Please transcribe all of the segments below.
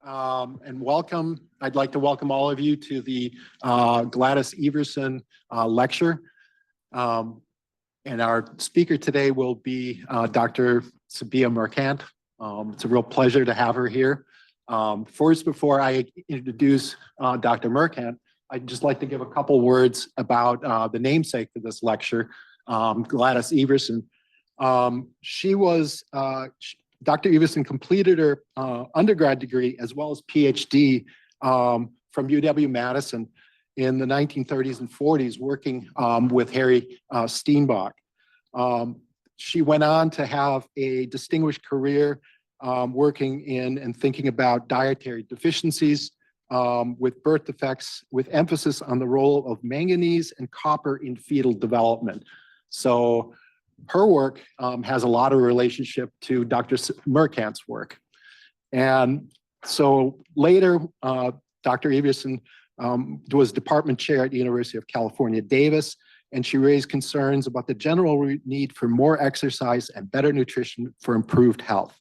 and welcome. I'd like to welcome all of you to the GLADYS EVERSON lecture. And our speaker today will be Dr. Sabeeha Merchant. It's a real pleasure to have her here. First, before I introduce Dr. Merchant, I'd just like to give a couple words about the namesake for this lecture, GLADYS EVERSON. Dr. Everson completed her undergrad degree as well as PhD from UW-Madison in the 1930s and 40s, working with Harry Steenbach. She went on to have a distinguished career working in and thinking about dietary deficiencies with birth defects, with emphasis on the role of manganese and copper in fetal development. So her work has a lot of relationship to Dr. Merchant's work. And so later, Dr. Everson was department chair at the University of California, Davis, and she raised concerns about the general need for more exercise and better nutrition for improved health.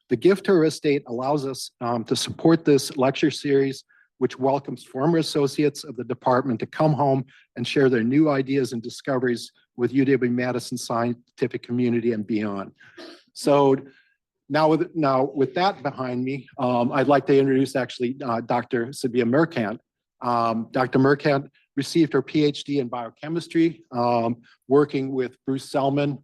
The gift to her estate allows us to support this lecture series, which welcomes former associates of the department to come home and share their new ideas and discoveries with UW-Madison scientific community and beyond. So now with that behind me, I'd like to introduce actually Dr. Sabeeha Merchant. Dr. Merchant received her PhD in biochemistry, working with Bruce Selman.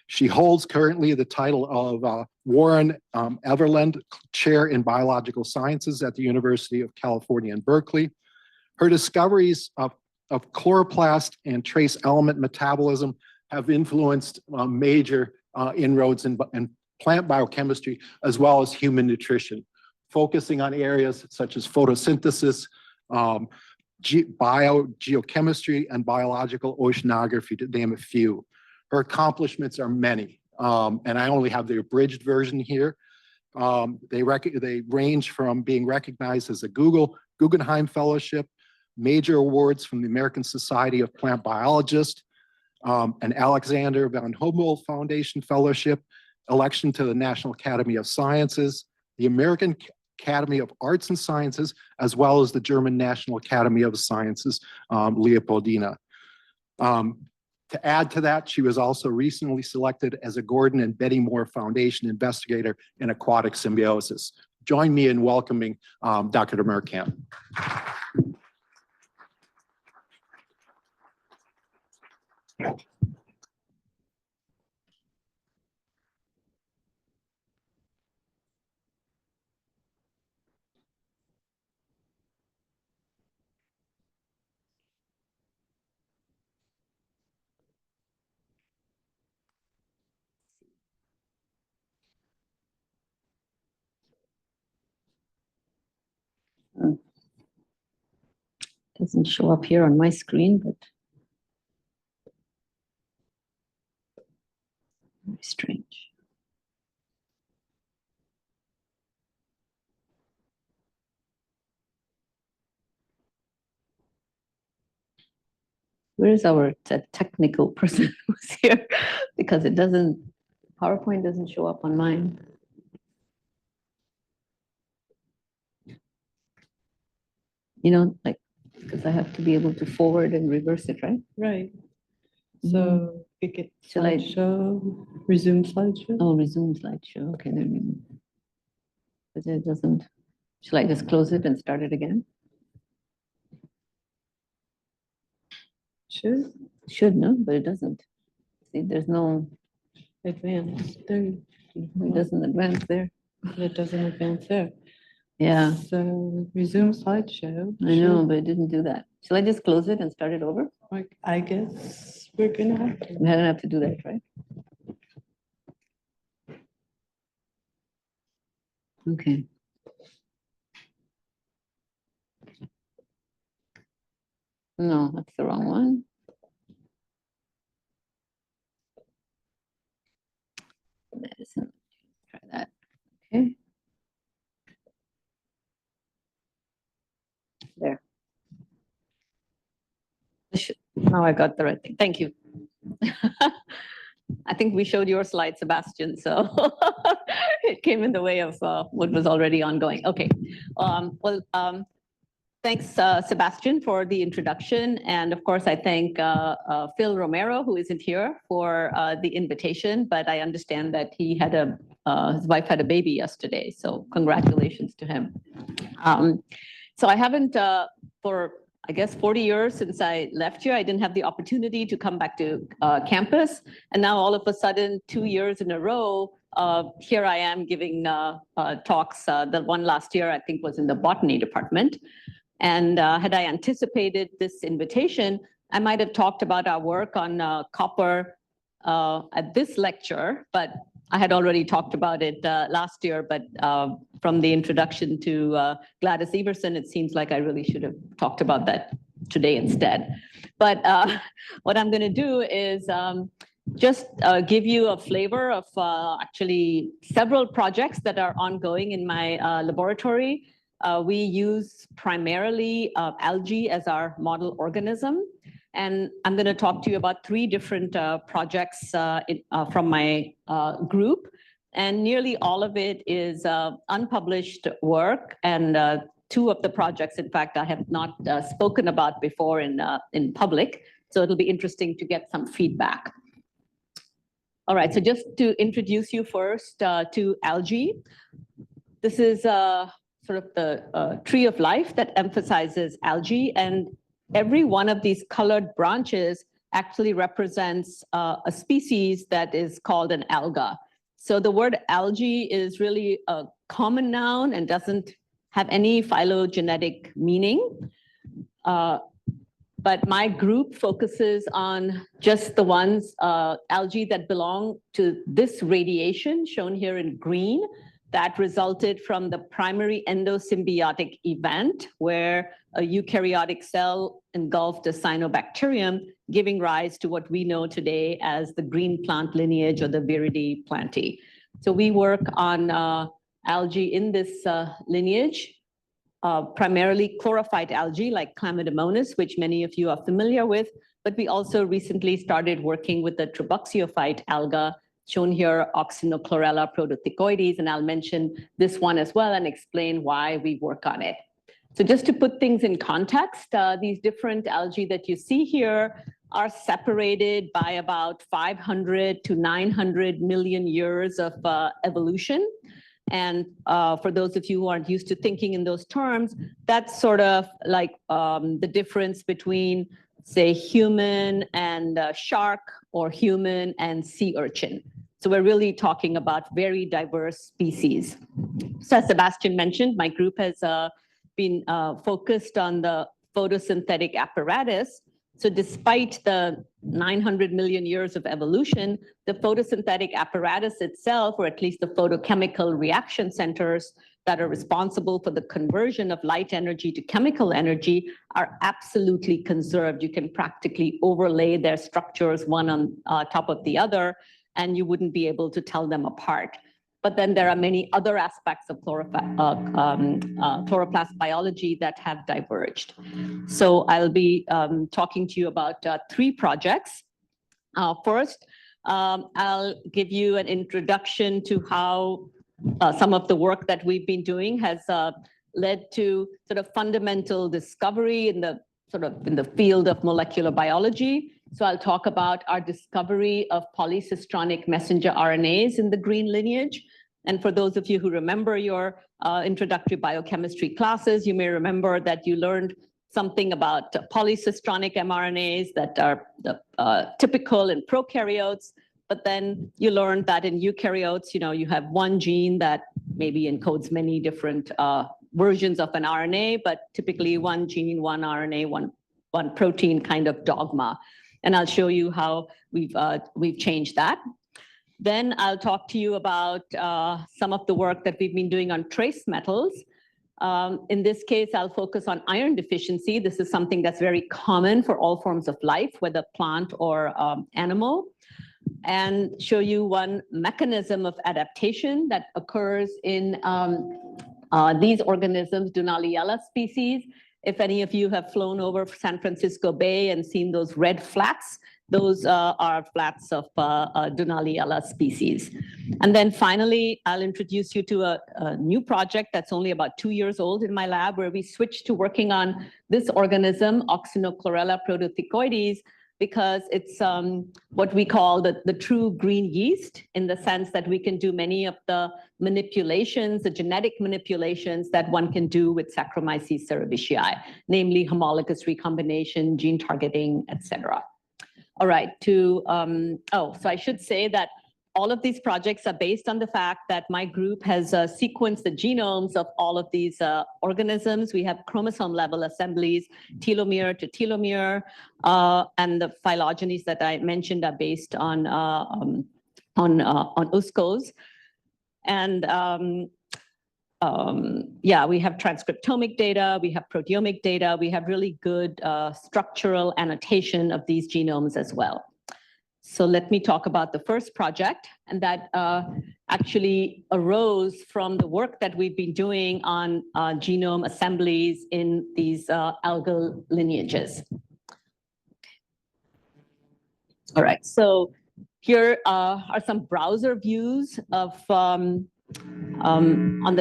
She holds currently the title of Warren Everland Chair in Biological Sciences at the University of California in Berkeley. Her discoveries of chloroplast and trace element metabolism have influenced major inroads in plant biochemistry as well as human nutrition, focusing on areas such as photosynthesis, biogeochemistry, and biological oceanography, to name a few. Her accomplishments are many, and I only have the abridged version here. They range from being recognized as a Guggenheim Fellowship, major awards from the American Society of Plant Biologists, an Alexander von Humboldt Foundation Fellowship, election to the National Academy of Sciences, the American Academy of Arts and Sciences, as well as the German National Academy of Sciences, Leopoldina. To add to that, she was also recently selected as a Gordon and Betty Moore Foundation investigator in aquatic symbiosis. Join me in welcoming Dr. Merchant. Doesn't show up here on my screen, but very strange. Where is our technical person who's here? Because it doesn't, PowerPoint doesn't show up on mine. You know, like, because I have to be able to forward and reverse it, right? Right. So pick it Shall I- slideshow, resume slideshow. Oh, resume slideshow. Okay, then. But it doesn't. Shall I just close it and start it again? Should Should, no, but it doesn't. See, there's no, advance. There, it doesn't advance there. it doesn't advance there. Yeah, So resume slideshow. I know, but it didn't do that. Shall I just close it and start it over? Like, I guess we're gonna have to. We don't have to do that, right? Okay. No, that's the wrong one. Madison. Try that. Okay. There. Now I got the right thing. Thank you. I think we showed your slide, Sebastian, so it came in the way of what was already ongoing. Okay. Thanks, Sebastian, for the introduction. And of course, I thank Phil Romero, who isn't here, for the invitation, but I understand that he had his wife had a baby yesterday, so congratulations to him. So I haven't, for I guess 40 years since I left here, I didn't have the opportunity to come back to campus. And now all of a sudden, 2 years in a row, here I am giving talks. The one last year, I think, was in the botany department. And had I anticipated this invitation, I might have talked about our work on copper at this lecture, but I had already talked about it last year, but from the introduction to GLADYS EVERSON, it seems like I really should have talked about that today instead. But what I'm going to do is just give you a flavor of actually several projects that are ongoing in my laboratory. We use primarily algae as our model organism. And I'm going to talk to you about 3 different projects from my group. And nearly all of it is unpublished work. And 2 of the projects, in fact, I have not spoken about before in public. So it'll be interesting to get some feedback. All right, so just to introduce you first to algae. This is sort of the tree of life that emphasizes algae, and every one of these colored branches actually represents a species that is called an alga. So the word algae is really a common noun and doesn't have any phylogenetic meaning. But my group focuses on just the ones, algae that belong to this radiation shown here in green, that resulted from the primary endosymbiotic event where a eukaryotic cell engulfed a cyanobacterium, giving rise to what we know today as the green plant lineage or the Viridae plantae. So we work on algae in this lineage, primarily chlorophyte algae like Chlamydomonas, which many of you are familiar with, but we also recently started working with the trabuxiophyte alga, shown here, Oxinochlorella protothecoides, and I'll mention this one as well and explain why we work on it. So just to put things in context, these different algae that you see here are separated by about 500 to 900 million years of evolution. And for those of you who aren't used to thinking in those terms, that's sort of like the difference between, say, human and shark or human and sea urchin. So we're really talking about very diverse species. So as Sebastian mentioned, my group has been focused on the photosynthetic apparatus. So despite the 900 million years of evolution, the photosynthetic apparatus itself, or at least the photochemical reaction centers that are responsible for the conversion of light energy to chemical energy, are absolutely conserved. You can practically overlay their structures one on top of the other, and you wouldn't be able to tell them apart. But then there are many other aspects of chloroplast biology that have diverged. So I'll be talking to you about 3 projects. First, I'll give you an introduction to how some of the work that we've been doing has led to sort of fundamental discovery in the field of molecular biology. So I'll talk about our discovery of polycistronic messenger RNAs in the green lineage. And for those of you who remember your introductory biochemistry classes, you may remember that you learned something about polycistronic mRNAs that are typical in prokaryotes. But then you learned that in eukaryotes, you have one gene that maybe encodes many different versions of an RNA, but typically one gene, one RNA, one protein kind of dogma. And I'll show you how we've changed that. Then I'll talk to you about some of the work that we've been doing on trace metals. In this case, I'll focus on iron deficiency. This is something that's very common for all forms of life, whether plant or animal, and show you one mechanism of adaptation that occurs in these organisms, Dunaliella species. If any of you have flown over San Francisco Bay and seen those red flats, those are flats of Dunaliella species. And then finally, I'll introduce you to a new project that's only about 2 years old in my lab, where we switched to working on this organism, Oxinochlorella protothecoides, because it's what we call the true green yeast, in the sense that we can do many of the manipulations, the genetic manipulations that one can do with Saccharomyces cerevisiae, namely homologous recombination, gene targeting, etc. All right, so I should say that all of these projects are based on the fact that my group has sequenced the genomes of all of these organisms. We have chromosome level assemblies, telomere to telomere, and the phylogenies that I mentioned are based on USCOs. And yeah, we have transcriptomic data, we have proteomic data, we have really good structural annotation of these genomes as well. So let me talk about the first project, and that actually arose from the work that we've been doing on genome assemblies in these algal lineages. All right, so here are some browser views of, on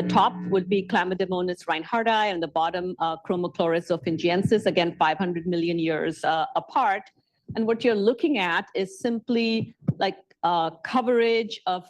the top would be Chlamydomonas reinhardti, and the bottom Chromochloris ophingiensis, again 500 million years apart. And what you're looking at is simply like coverage of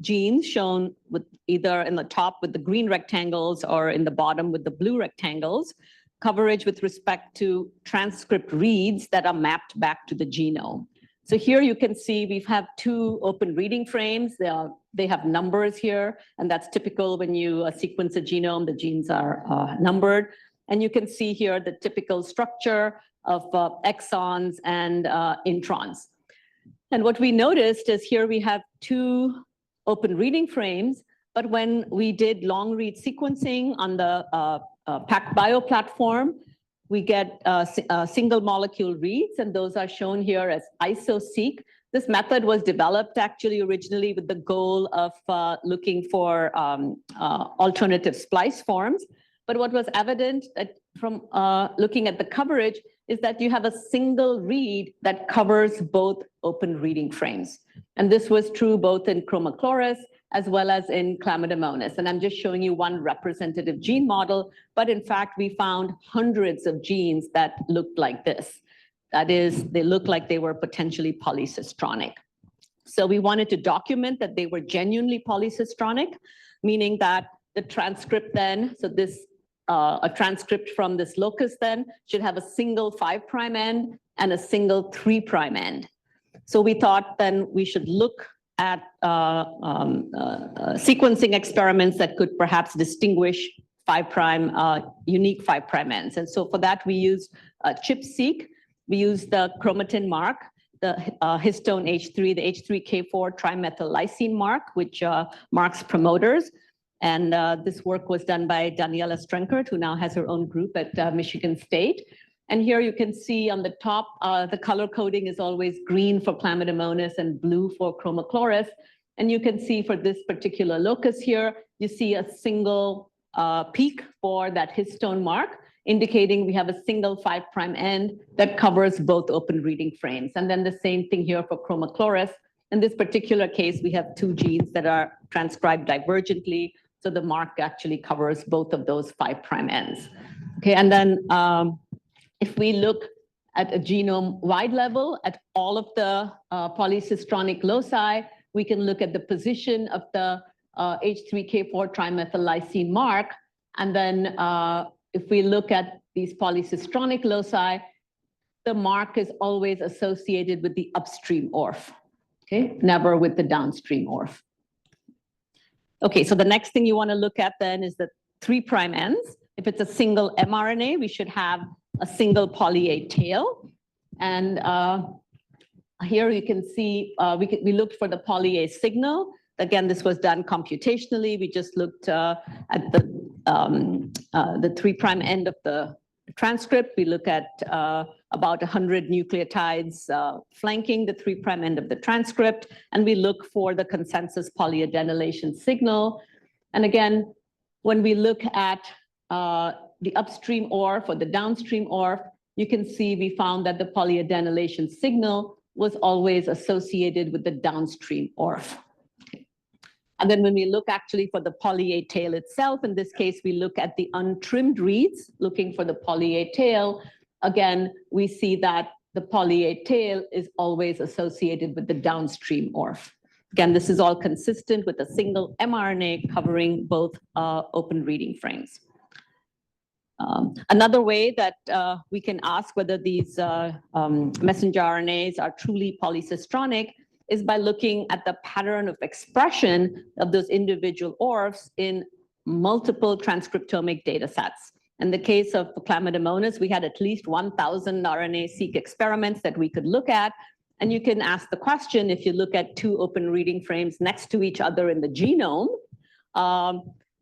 genes shown with either in the top with the green rectangles or in the bottom with the blue rectangles, coverage with respect to transcript reads that are mapped back to the genome. So here you can see we have 2 open reading frames. They have numbers here, and that's typical when you sequence a genome, the genes are numbered. And you can see here the typical structure of exons and introns. And what we noticed is here we have 2 open reading frames, but when we did long read sequencing on the PacBio platform, we get single molecule reads, and those are shown here as iso-seq. This method was developed actually originally with the goal of looking for alternative splice forms. But what was evident from looking at the coverage is that you have a single read that covers both open reading frames. And this was true both in Chromochloris as well as in Chlamydomonas. And I'm just showing you one representative gene model, but in fact, we found hundreds of genes that looked like this. That is, they looked like they were potentially polycistronic. So we wanted to document that they were genuinely polycistronic, meaning that the transcript then, so this a transcript from this locus then should have a single 5' end and a single 3' end. So we thought then we should look at sequencing experiments that could perhaps distinguish 5' unique 5' ends. And so for that we used ChIP-seq. We used the chromatin mark, the histone H3, the H3K4 trimethyl lysine mark, which marks promoters. And this work was done by Daniela Strenkert, who now has her own group at Michigan State. And here you can see on the top, the color coding is always green for Chlamydomonas and blue for Chromochloris. And you can see for this particular locus here, you see a single peak for that histone mark, indicating we have a single 5' end that covers both open reading frames. And then the same thing here for Chromochloris. In this particular case, we have 2 genes that are transcribed divergently. So the mark actually covers both of those 5' ends. Okay, and then if we look at a genome-wide level at all of the polycistronic loci, we can look at the position of the H3K4 trimethyl lysine mark. And then if we look at these polycistronic loci, the mark is always associated with the upstream ORF, okay, never with the downstream ORF. Okay, so the next thing you want to look at then is the 3' ends. If it's a single mRNA, we should have a single poly A tail. And here you can see we looked for the poly A signal. Again, this was done computationally. We just looked at the 3' end of the transcript. We look at about 100 nucleotides flanking the 3' end of the transcript, and we look for the consensus polyadenylation signal. And again, when we look at the upstream ORF or the downstream ORF, you can see we found that the polyadenylation signal was always associated with the downstream ORF. And then when we look actually for the poly A tail itself, in this case, we look at the untrimmed reads, looking for the poly A tail. Again, we see that the poly A tail is always associated with the downstream ORF. Again, this is all consistent with a single mRNA covering both open reading frames. Another way that we can ask whether these messenger RNAs are truly polycistronic is by looking at the pattern of expression of those individual ORFs in multiple transcriptomic data sets. In the case of Chlamydomonas, we had at least 1,000 RNA-seq experiments that we could look at. And you can ask the question, if you look at two open reading frames next to each other in the genome,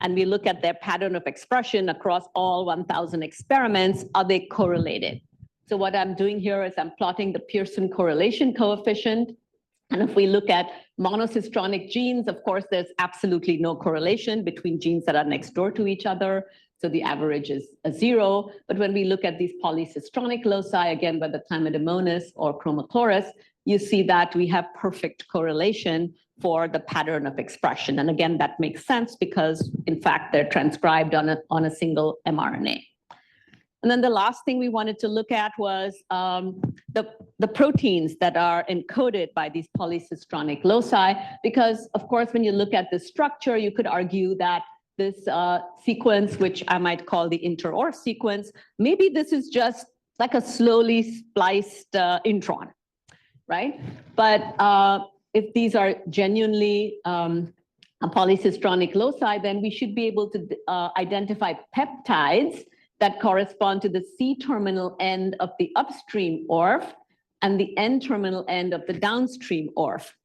and we look at their pattern of expression across all 1,000 experiments, are they correlated? So what I'm doing here is I'm plotting the Pearson correlation coefficient. And if we look at monocistronic genes, of course, there's absolutely no correlation between genes that are next door to each other. So the average is a 0. But when we look at these polycistronic loci, again, whether Chlamydomonas or Chromachloris, you see that we have perfect correlation for the pattern of expression. And again, that makes sense because, in fact, they're transcribed on a single mRNA. And then the last thing we wanted to look at was the proteins that are encoded by these polycistronic loci, because, of course, when you look at the structure, you could argue that this sequence, which I might call the inter-ORF sequence, maybe this is just like a slowly spliced intron, right? But if these are genuinely polycistronic loci, then we should be able to identify peptides that correspond to the C-terminal end of the upstream ORF and the N-terminal end of the downstream ORF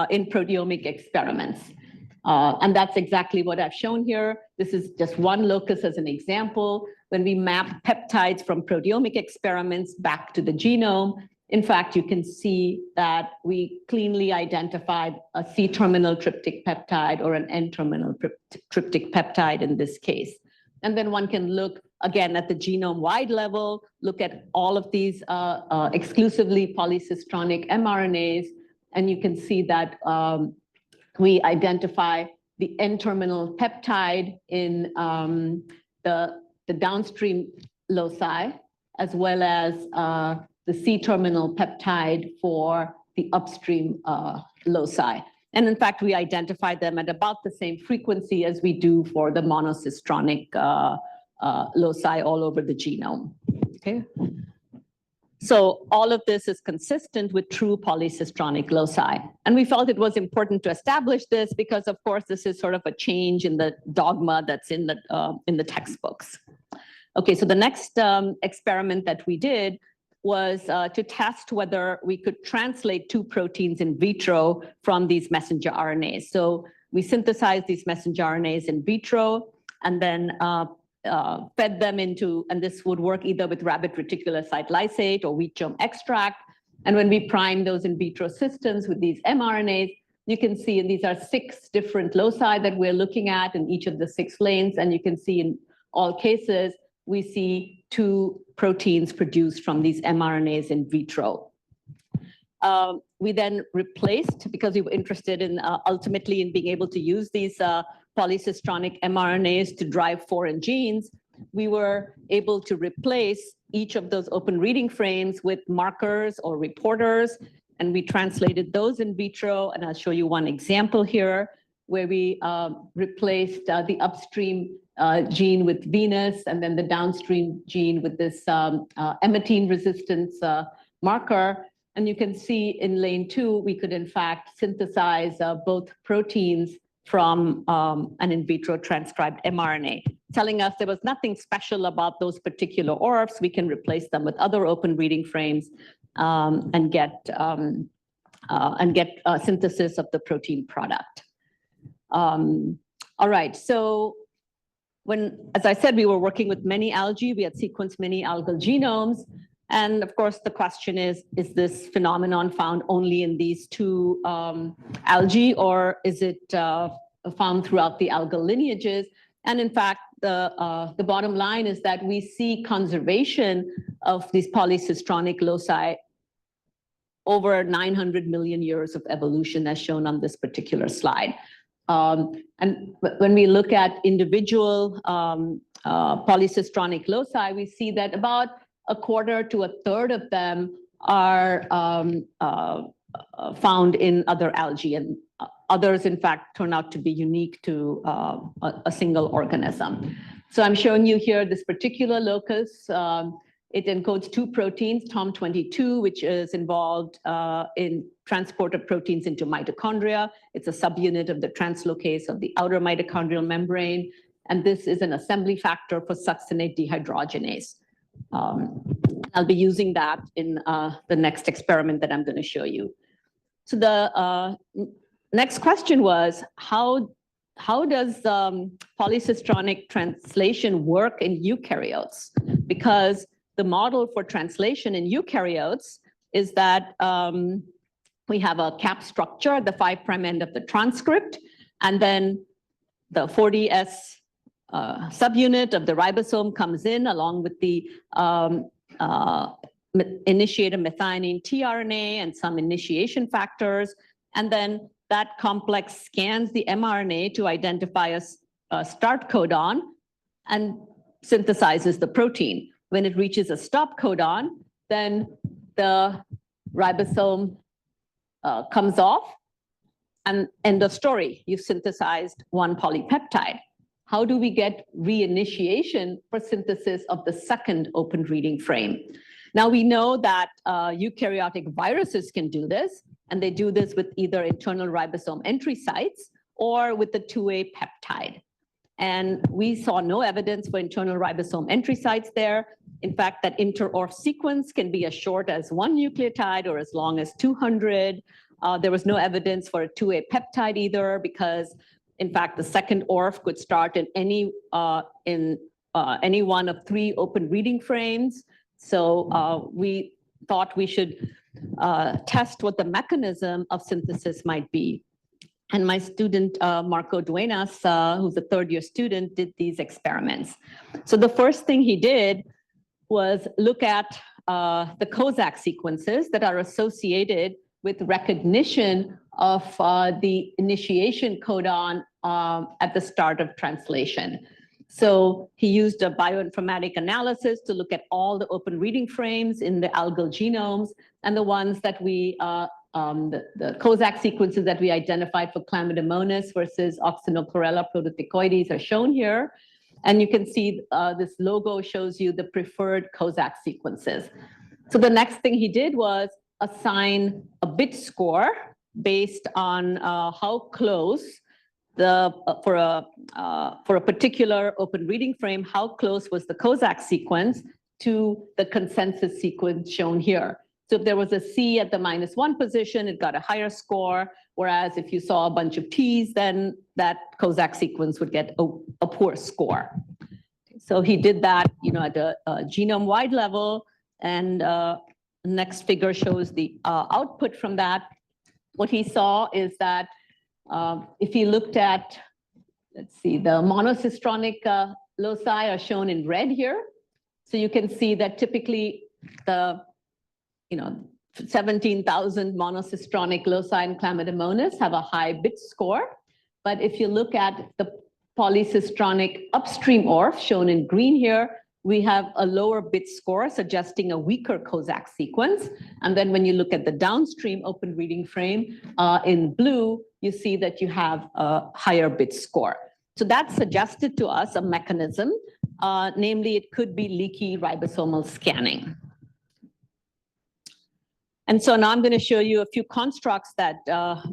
in proteomic experiments. And that's exactly what I've shown here. This is just one locus as an example. When we map peptides from proteomic experiments back to the genome, in fact, you can see that we cleanly identified a C-terminal tryptic peptide or an N-terminal tryptic peptide in this case. And then one can look again at the genome-wide level, look at all of these exclusively polycistronic mRNAs, and you can see that we identify the N-terminal peptide in the downstream loci, as well as the C-terminal peptide for the upstream loci. And in fact, we identify them at about the same frequency as we do for the monocistronic loci all over the genome. Okay. So all of this is consistent with true polycistronic loci. And we felt it was important to establish this because, of course, this is sort of a change in the dogma that's in the textbooks. Okay, so the next experiment that we did was to test whether we could translate two proteins in vitro from these messenger RNAs. So we synthesized these messenger RNAs in vitro and then fed them into, and this would work either with rabbit reticulocyte lysate or wheat germ extract. And when we prime those in vitro systems with these mRNAs, you can see, and these are 6 different loci that we're looking at in each of the 6 lanes. And you can see in all cases, we see 2 proteins produced from these mRNAs in vitro. We then replaced, because we were interested in ultimately in being able to use these polycistronic mRNAs to drive foreign genes, we were able to replace each of those open reading frames with markers or reporters, and we translated those in vitro. And I'll show you one example here where we replaced the upstream gene with Venus and then the downstream gene with this emetine resistance marker. And you can see in lane 2, we could in fact synthesize both proteins from an in vitro transcribed mRNA, telling us there was nothing special about those particular ORFs. We can replace them with other open reading frames and get synthesis of the protein product. All right, so as I said, we were working with many algae. We had sequenced many algal genomes. And of course, the question is this phenomenon found only in these 2 algae, or is it found throughout the algal lineages? And in fact, the bottom line is that we see conservation of these polycistronic loci over 900 million years of evolution as shown on this particular slide. And when we look at individual polycistronic loci, we see that about a quarter to a third of them are found in other algae, and others, in fact, turn out to be unique to a single organism. So I'm showing you here this particular locus. It encodes two proteins, TOM22, which is involved in transport of proteins into mitochondria. It's a subunit of the translocase of the outer mitochondrial membrane. And this is an assembly factor for succinate dehydrogenase. I'll be using that in the next experiment that I'm going to show you. So the next question was, how does polycistronic translation work in eukaryotes? Because the model for translation in eukaryotes is that we have a cap structure at the 5' end of the transcript, and then the 40S subunit of the ribosome comes in along with the initiator methionine tRNA and some initiation factors, and then that complex scans the mRNA to identify a start codon and synthesizes the protein. When it reaches a stop codon, then the ribosome comes off, and end of story. You've synthesized one polypeptide. How do we get reinitiation for synthesis of the second open reading frame? Now we know that eukaryotic viruses can do this, and they do this with either internal ribosome entry sites or with the 2A peptide. And we saw no evidence for internal ribosome entry sites there. In fact, that inter-ORF sequence can be as short as 1 nucleotide or as long as 200. There was no evidence for a 2A peptide either, because in fact, the second ORF could start in any one of 3 open reading frames. So we thought we should test what the mechanism of synthesis might be. And my student, Marco Duenas, who's a third-year student, did these experiments. So the first thing he did was look at the Kozak sequences that are associated with recognition of the initiation codon at the start of translation. So he used a bioinformatic analysis to look at all the open reading frames in the algal genomes, and the ones that we the Kozak sequences that we identified for Chlamydomonas versus Oxynochlorella protothecoides are shown here. And you can see this logo shows you the preferred Kozak sequences. So the next thing he did was assign a bit score based on how close for a particular open reading frame, how close was the Kozak sequence to the consensus sequence shown here. So if there was a C at the -1 position, it got a higher score, whereas if you saw a bunch of T's, then that Kozak sequence would get a poor score. So he did that, at a genome-wide level, and the next figure shows the output from that. What he saw is that if he looked at, let's see, the monocistronic loci are shown in red here. So you can see that typically the 17,000 monocistronic loci in Chlamydomonas have a high bit score. But if you look at the polycistronic upstream ORF shown in green here, we have a lower bit score suggesting a weaker Kozak sequence. And then when you look at the downstream open reading frame in blue, you see that you have a higher bit score. So that suggested to us a mechanism, namely it could be leaky ribosomal scanning. And so now I'm going to show you a few constructs that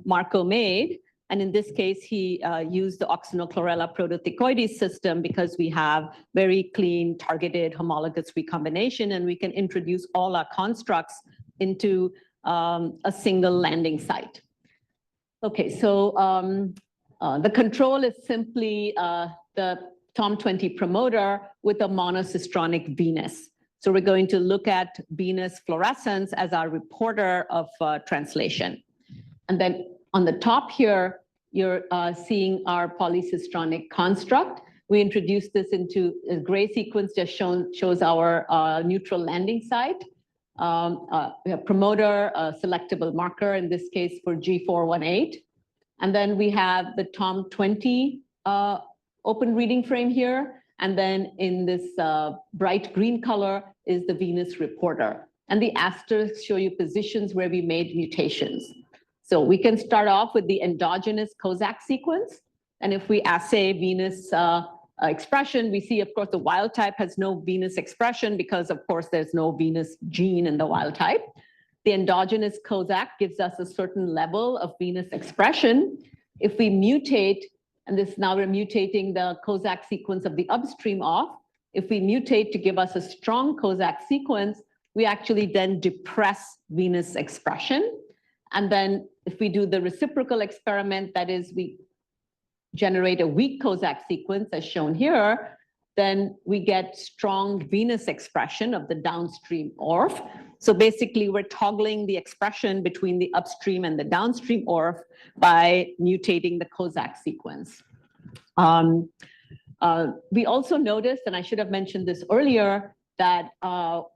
Marco made. And in this case, he used the Oxynochlorella protothecoides system because we have very clean, targeted, homologous recombination, and we can introduce all our constructs into a single landing site. Okay, so the control is simply the TOM20 promoter with a monocistronic Venus. So we're going to look at Venus fluorescence as our reporter of translation. And then on the top here, you're seeing our polycistronic construct. We introduced this into a gray sequence, just shows our neutral landing site. we have promoter, a selectable marker, in this case for G418. And then we have the TOM20 open reading frame here. And then in this bright green color is the Venus reporter. And the asterisks show you positions where we made mutations. So we can start off with the endogenous Kozak sequence. And if we assay Venus expression, we see, of course, the wild type has no Venus expression because, of course, there's no Venus gene in the wild type. The endogenous Kozak gives us a certain level of Venus expression. If we mutate, and this now we're mutating the Kozak sequence of the upstream off, if we mutate to give us a strong Kozak sequence, we actually then depress Venus expression. And then if we do the reciprocal experiment, that is, we generate a weak Kozak sequence as shown here, then we get strong Venus expression of the downstream ORF. So basically we're toggling the expression between the upstream and the downstream ORF by mutating the Kozak sequence. We also noticed, and I should have mentioned this earlier, that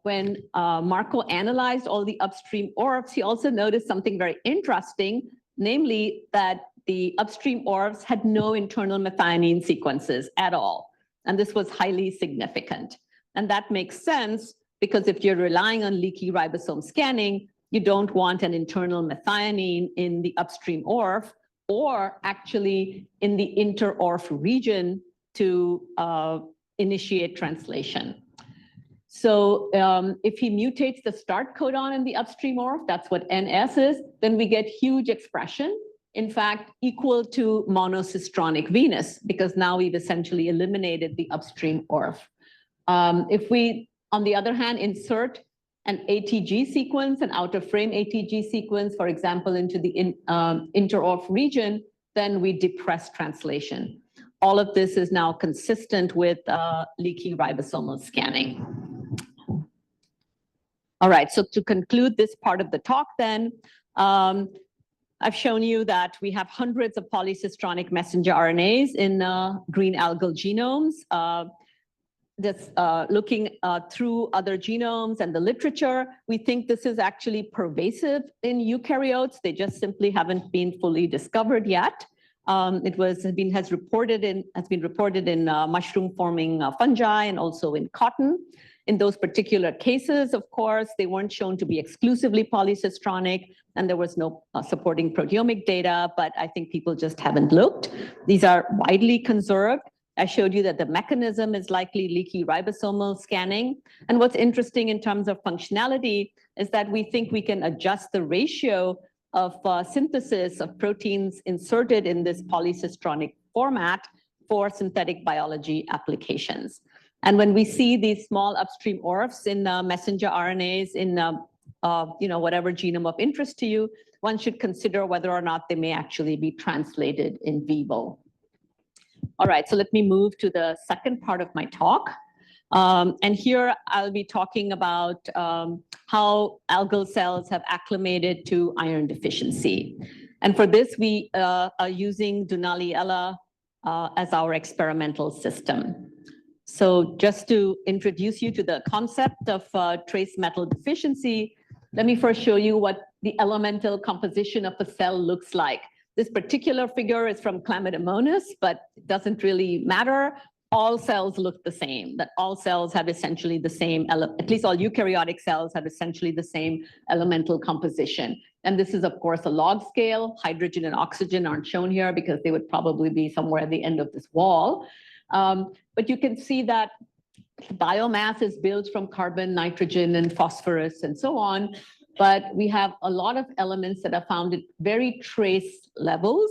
when Marco analyzed all the upstream ORFs, he also noticed something very interesting, namely that the upstream ORFs had no internal methionine sequences at all. And this was highly significant. And that makes sense because if you're relying on leaky ribosome scanning, you don't want an internal methionine in the upstream ORF or actually in the inter-ORF region to initiate translation. So if he mutates the start codon in the upstream ORF, that's what NS is, then we get huge expression. In fact, equal to monocistronic Venus, because now we've essentially eliminated the upstream ORF. If we, on the other hand, insert an ATG sequence, an out-of-frame ATG sequence, for example, into the inter-ORF region, then we depress translation. All of this is now consistent with leaky ribosomal scanning. All right, so to conclude this part of the talk then, I've shown you that we have hundreds of polycistronic messenger RNAs in green algal genomes. Just looking through other genomes and the literature, we think this is actually pervasive in eukaryotes. They just simply haven't been fully discovered yet. It has been reported in mushroom-forming fungi and also in cotton. In those particular cases, of course, they weren't shown to be exclusively polycistronic, and there was no supporting proteomic data, but I think people just haven't looked. These are widely conserved. I showed you that the mechanism is likely leaky ribosomal scanning. And what's interesting in terms of functionality is that we think we can adjust the ratio of synthesis of proteins inserted in this polycistronic format for synthetic biology applications. And when we see these small upstream ORFs in messenger RNAs in whatever genome of interest to you, one should consider whether or not they may actually be translated in vivo. All right, so let me move to the second part of my talk. And here I'll be talking about how algal cells have acclimated to iron deficiency. And for this, we are using Dunaliella as our experimental system. So just to introduce you to the concept of trace metal deficiency, let me first show you what the elemental composition of a cell looks like. This particular figure is from Chlamydomonas, but it doesn't really matter. All cells look the same, that all cells have essentially the same, at least all eukaryotic cells have essentially the same elemental composition. And this is, of course, a log scale. Hydrogen and oxygen aren't shown here because they would probably be somewhere at the end of this wall. But you can see that biomass is built from carbon, nitrogen, and phosphorus, and so on. But we have a lot of elements that are found at very trace levels.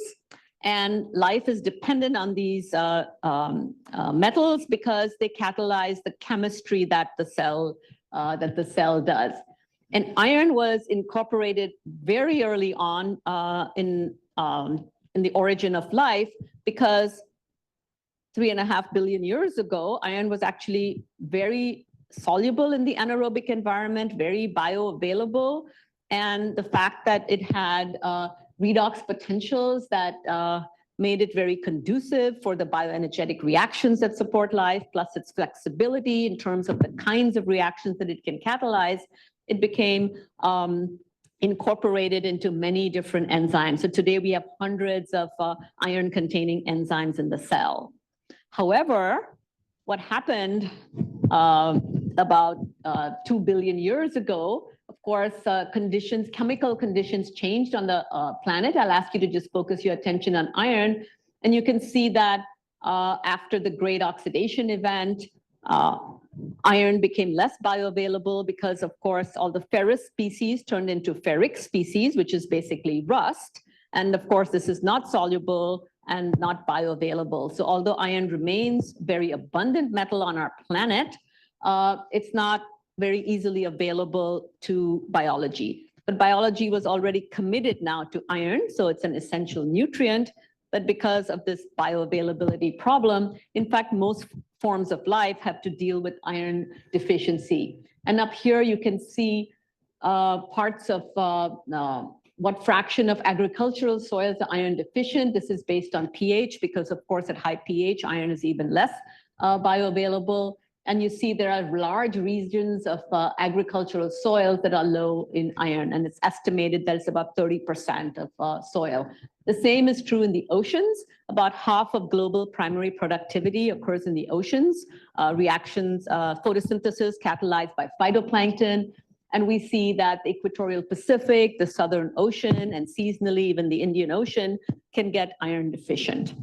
And life is dependent on these metals because they catalyze the chemistry that the cell does. And iron was incorporated very early on in the origin of life because 3.5 billion years ago, iron was actually very soluble in the anaerobic environment, very bioavailable. And the fact that it had redox potentials that made it very conducive for the bioenergetic reactions that support life, plus its flexibility in terms of the kinds of reactions that it can catalyze, it became incorporated into many different enzymes. So today we have hundreds of iron-containing enzymes in the cell. However, what happened about 2 billion years ago, of course, chemical conditions changed on the planet. I'll ask you to just focus your attention on iron. And you can see that after the great oxidation event, iron became less bioavailable because, of course, all the ferrous species turned into ferric species, which is basically rust. And of course, this is not soluble and not bioavailable. So although iron remains very abundant metal on our planet, it's not very easily available to biology. But biology was already committed now to iron, so it's an essential nutrient. But because of this bioavailability problem, in fact, most forms of life have to deal with iron deficiency. And up here, you can see parts of what fraction of agricultural soils are iron deficient. This is based on pH, because of course, at high pH, iron is even less bioavailable. And you see there are large regions of agricultural soils that are low in iron, and it's estimated that it's about 30% of soil. The same is true in the oceans. About half of global primary productivity occurs in the oceans. Reactions, photosynthesis catalyzed by phytoplankton. And we see that the equatorial Pacific, the Southern Ocean, and seasonally even the Indian Ocean can get iron deficient.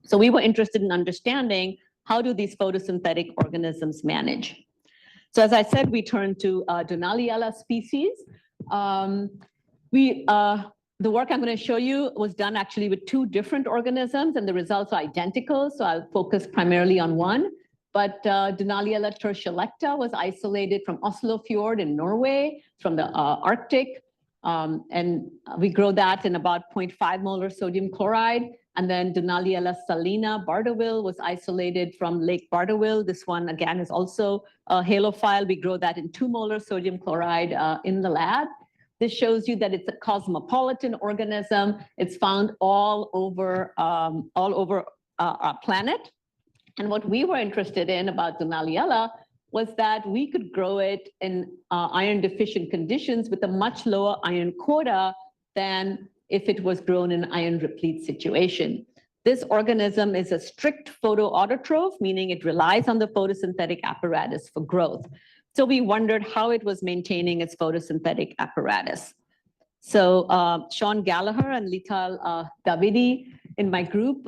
So we were interested in understanding, how do these photosynthetic organisms manage? So as I said, we turned to Dunaliella species. The work I'm going to show you was done actually with 2 different organisms, and the results are identical. So I'll focus primarily on one. But Dunaliella tertialecta was isolated from Oslo Fjord in Norway, from the Arctic. And we grow that in about 0.5 molar sodium chloride. And then Dunaliella salina Bardaville was isolated from Lake Bardaville. This one, again, is also a halophile. We grow that in 2 molar sodium chloride in the lab. This shows you that it's a cosmopolitan organism. It's found all over our planet. And what we were interested in about Dunaliella was that we could grow it in iron deficient conditions with a much lower iron quota than if it was grown in an iron replete situation. This organism is a strict photoautotroph, meaning it relies on the photosynthetic apparatus for growth. So we wondered how it was maintaining its photosynthetic apparatus. So Sean Gallagher and Lital Davidi in my group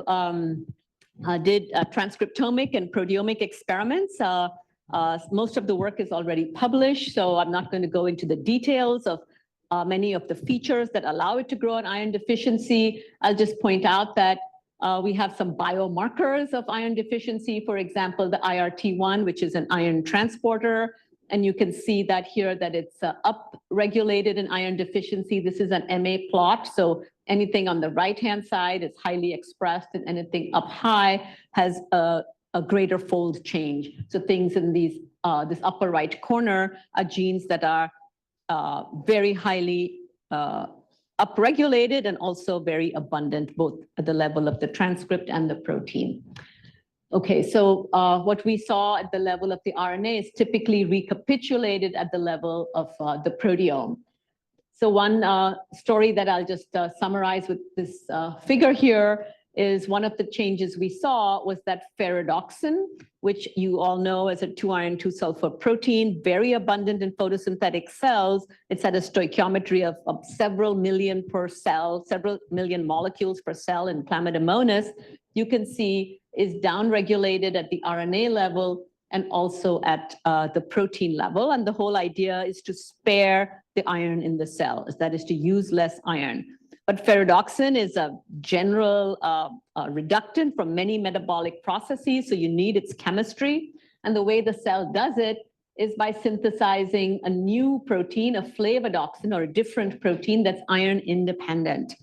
did transcriptomic and proteomic experiments. Most of the work is already published, so I'm not going to go into the details of many of the features that allow it to grow an iron deficiency. I'll just point out that we have some biomarkers of iron deficiency, for example, the IRT1, which is an iron transporter. And you can see that here that it's upregulated in iron deficiency. This is an MA plot. So anything on the right-hand side is highly expressed, and anything up high has a greater fold change. So things in these this upper right corner are genes that are very highly upregulated and also very abundant, both at the level of the transcript and the protein. Okay, so what we saw at the level of the RNA is typically recapitulated at the level of the proteome. So one story that I'll just summarize with this figure here is one of the changes we saw was that ferredoxin, which you all know as a 2-iron 2-sulfur protein, very abundant in photosynthetic cells. It's at a stoichiometry of several million per cell, several million molecules per cell in Chlamydomonas. You can see is downregulated at the RNA level and also at the protein level. And the whole idea is to spare the iron in the cell, that is to use less iron. But ferredoxin is a general reductant from many metabolic processes, so you need its chemistry. And the way the cell does it is by synthesizing a new protein, a flavodoxin, or a different protein that's iron independent.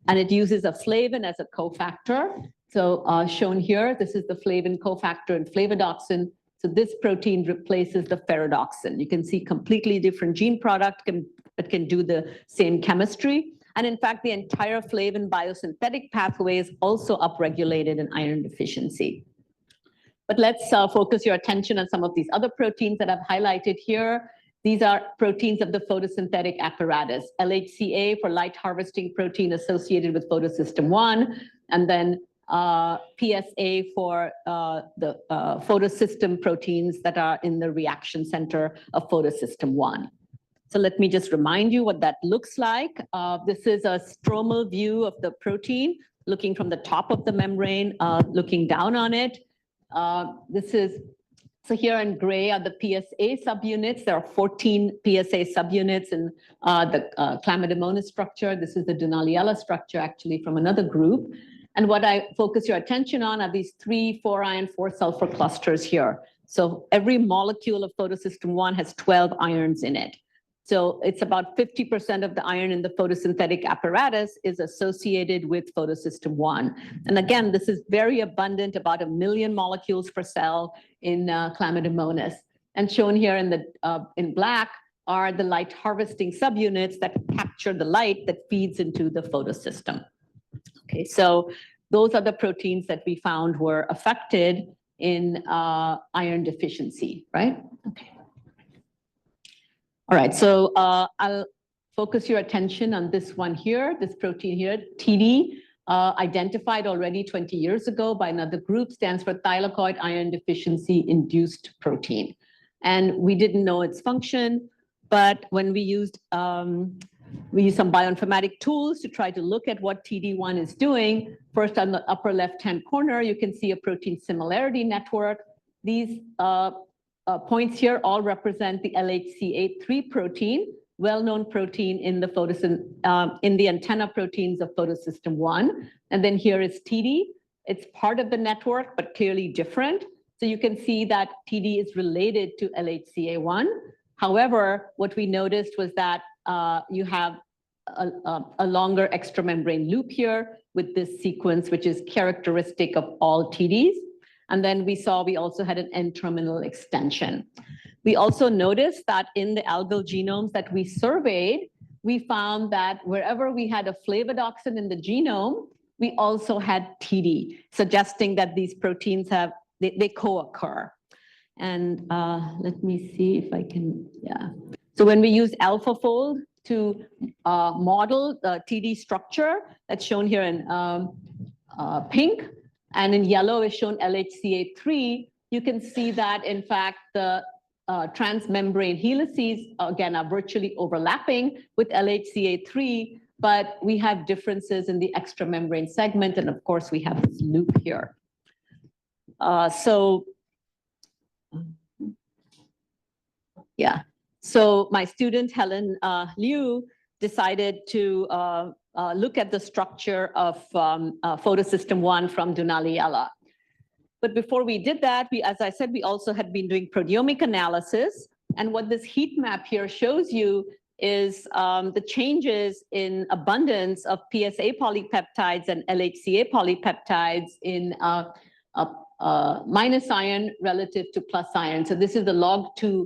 And it uses a flavin as a cofactor. So shown here, this is the flavin cofactor in flavodoxin. So this protein replaces the ferredoxin. You can see completely different gene product that can do the same chemistry. And in fact, the entire flavin biosynthetic pathway is also upregulated in iron deficiency. But let's focus your attention on some of these other proteins that I've highlighted here. These are proteins of the photosynthetic apparatus. LHCA for light harvesting protein associated with photosystem 1, and then PSA for the photosystem proteins that are in the reaction center of photosystem 1. So let me just remind you what that looks like. This is a stromal view of the protein, looking from the top of the membrane, looking down on it. So here in gray are the PSA subunits. There are 14 PSA subunits in the Chlamydomonas structure. This is the Dunaliella structure, actually, from another group. And what I focus your attention on are these 3 4-iron 4-sulfur clusters here. So every molecule of photosystem 1 has 12 irons in it. So it's about 50% of the iron in the photosynthetic apparatus is associated with photosystem 1. And again, this is very abundant, about 1 million molecules per cell in Chlamydomonas. And shown here in black are the light harvesting subunits that capture the light that feeds into the photosystem. Okay, so those are the proteins that we found were affected in iron deficiency, right? Okay. All right, so I'll focus your attention on this one here, this protein here, TD, identified already 20 years ago by another group, stands for thylakoid iron deficiency induced protein. And we didn't know its function, but when we used some bioinformatic tools to try to look at what TD1 is doing, first on the upper left-hand corner, you can see a protein similarity network. These points here all represent the LHCA3 protein, well-known protein in the in the antenna proteins of photosystem 1. And then here is TD. It's part of the network, but clearly different. So you can see that TD is related to LHCA1. However, what we noticed was that you have a longer extramembrane loop here with this sequence, which is characteristic of all TDs. And then we also had an N-terminal extension. We also noticed that in the algal genomes that we surveyed, we found that wherever we had a flavodoxin in the genome, we also had TD, suggesting that these proteins they co-occur. And let me see if I can, yeah. So when we use AlphaFold to model the TD structure, that's shown here in pink, and in yellow is shown LHCA3, you can see that, in fact, the transmembrane helices, again, are virtually overlapping with LHCA3, but we have differences in the extramembrane segment, and of course, we have this loop here. So my student, Helen Liu, decided to look at the structure of photosystem 1 from Dunaliella. But before we did that, as I said, we also had been doing proteomic analysis. And what this heat map here shows you is the changes in abundance of PSA polypeptides and LHCA polypeptides in minus iron relative to plus iron. So this is the log2,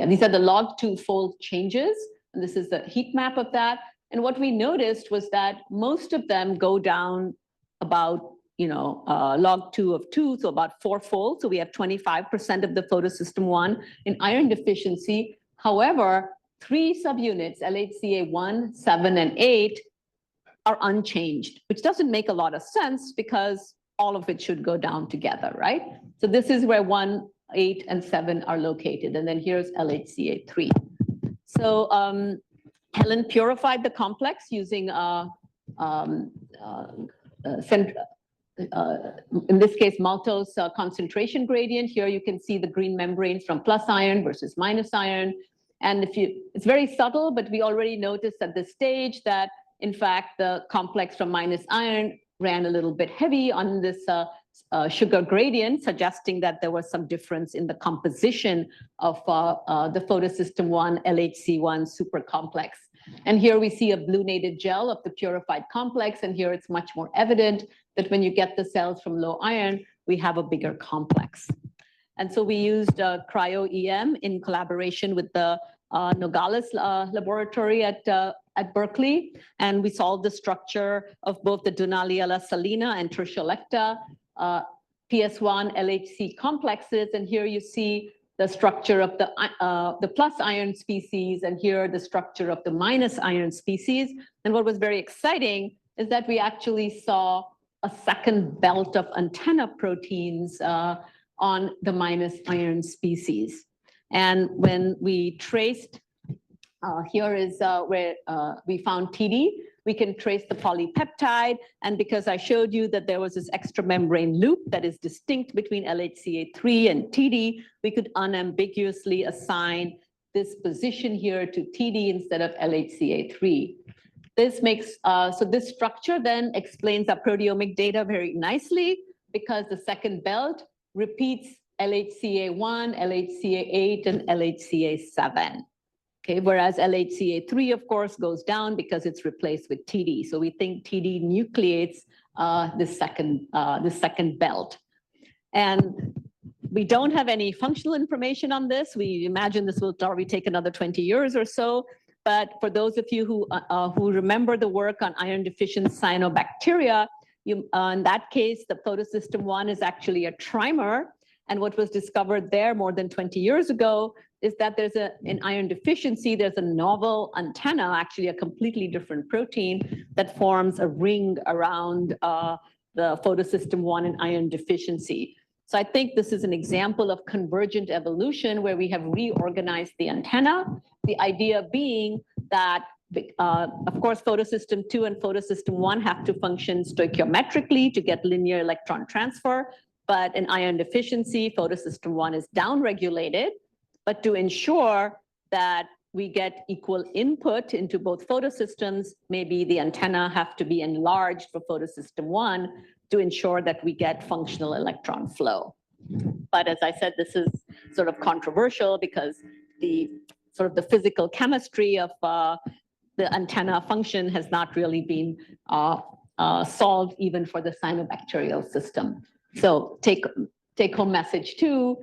these are the log2 fold changes. And this is the heat map of that. And what we noticed was that most of them go down about, log2 of 2, so about 4-fold. So we have 25% of the photosystem 1 in iron deficiency. However, 3 subunits, LHCA1, 7, and 8, are unchanged, which doesn't make a lot of sense because all of it should go down together, right? So this is where 1, 8, and 7 are located. And then here's LHCA3. So Helen purified the complex using in this case, maltose concentration gradient. Here you can see the green membranes from plus iron versus minus iron. And it's very subtle, but we already noticed at this stage that, in fact, the complex from minus iron ran a little bit heavy on this sugar gradient, suggesting that there was some difference in the composition of the photosystem 1 LHC1 supercomplex. And here we see a blue native gel of the purified complex. And here it's much more evident that when you get the cells from low iron, we have a bigger complex. And so we used cryo-EM in collaboration with the Nogales laboratory at Berkeley. And we solved the structure of both the Dunaliella salina and Tertiolecta PS1 LHC complexes. And here you see the structure of the plus iron species, and here the structure of the minus iron species. And what was very exciting is that we actually saw a second belt of antenna proteins on the minus iron species. And when we traced, here is where we found TD, we can trace the polypeptide. And because I showed you that there was this extramembrane loop that is distinct between LHCA3 and TD, we could unambiguously assign this position here to TD instead of LHCA3. This makes, so this structure then explains our proteomic data very nicely, because the second belt repeats LHCA1, LHCA8, and LHCA7. Okay, whereas LHCA3, of course, goes down because it's replaced with TD. So we think TD nucleates this second belt. And we don't have any functional information on this. We imagine this will probably take another 20 years or so. But for those of you who remember the work on iron-deficient cyanobacteria, in that case, the photosystem 1 is actually a trimer. And what was discovered there more than 20 years ago is that there's in iron deficiency, there's a novel antenna, actually a completely different protein that forms a ring around the photosystem 1 in iron deficiency. So I think this is an example of convergent evolution where we have reorganized the antenna. The idea being that, of course, photosystem 2 and photosystem 1 have to function stoichiometrically to get linear electron transfer. But in iron deficiency, photosystem 1 is downregulated. But to ensure that we get equal input into both photosystems, maybe the antenna have to be enlarged for photosystem 1 to ensure that we get functional electron flow. But as I said, this is sort of controversial because the sort of the physical chemistry of the antenna function has not really been solved even for the cyanobacterial system. So take home message 2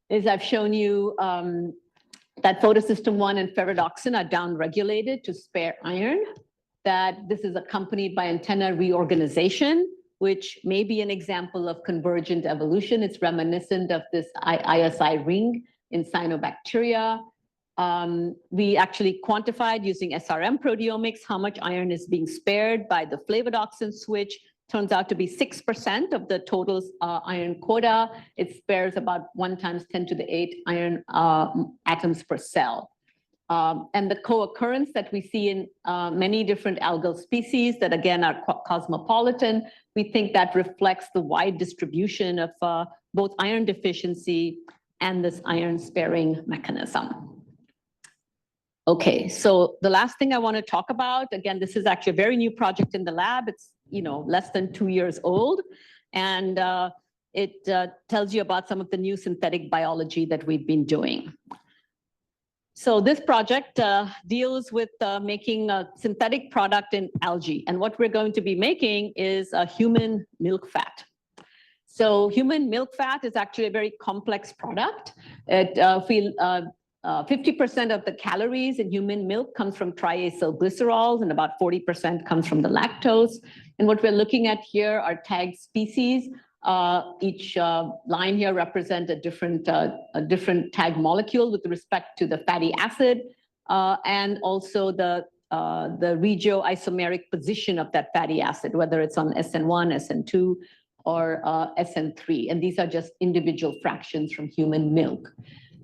is I've shown you that photosystem 1 and ferredoxin are downregulated to spare iron, that this is accompanied by antenna reorganization, which may be an example of convergent evolution. It's reminiscent of this ISI ring in cyanobacteria. We actually quantified using SRM proteomics how much iron is being spared by the flavodoxin switch. Turns out to be 6% of the total iron quota. It spares about 1 × 10⁸ iron atoms per cell. And the co-occurrence that we see in many different algal species that again are cosmopolitan, we think that reflects the wide distribution of both iron deficiency and this iron sparing mechanism. Okay, so the last thing I want to talk about, again, this is actually a very new project in the lab. It's less than 2 years old, and it tells you about some of the new synthetic biology that we've been doing. So this project deals with making a synthetic product in algae, and what we're going to be making is a human milk fat. So human milk fat is actually a very complex product. 50% of the calories in human milk comes from triacylglycerols and about 40% comes from the lactose. And what we're looking at here are tagged species. Each line here represents a different tag molecule with respect to the fatty acid and also the regioisomeric position of that fatty acid, whether it's on SN1, SN2, or SN3. And these are just individual fractions from human milk.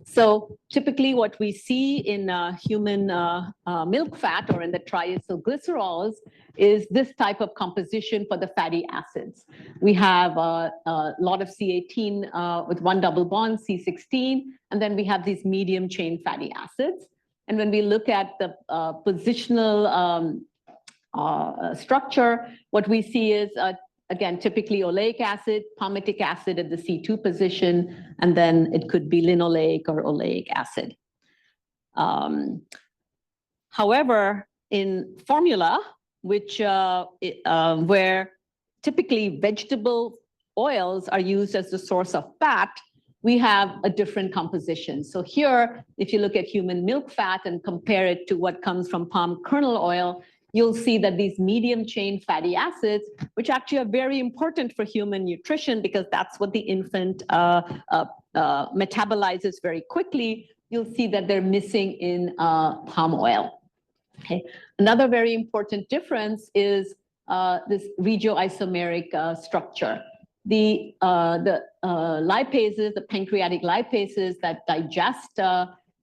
So typically what we see in human milk fat or in the triacylglycerols is this type of composition for the fatty acids. We have a lot of C18 with 1 double bond, C16, and then we have these medium chain fatty acids. And when we look at the positional structure, what we see is again, typically oleic acid, palmitic acid at the C2 position, and then it could be linoleic or oleic acid. However, in formula, which where typically vegetable oils are used as the source of fat, we have a different composition. So here, if you look at human milk fat and compare it to what comes from palm kernel oil, you'll see that these medium chain fatty acids, which actually are very important for human nutrition because that's what the infant metabolizes very quickly, you'll see that they're missing in palm oil. Okay. Another very important difference is this regioisomeric structure. The lipases, the pancreatic lipases that digest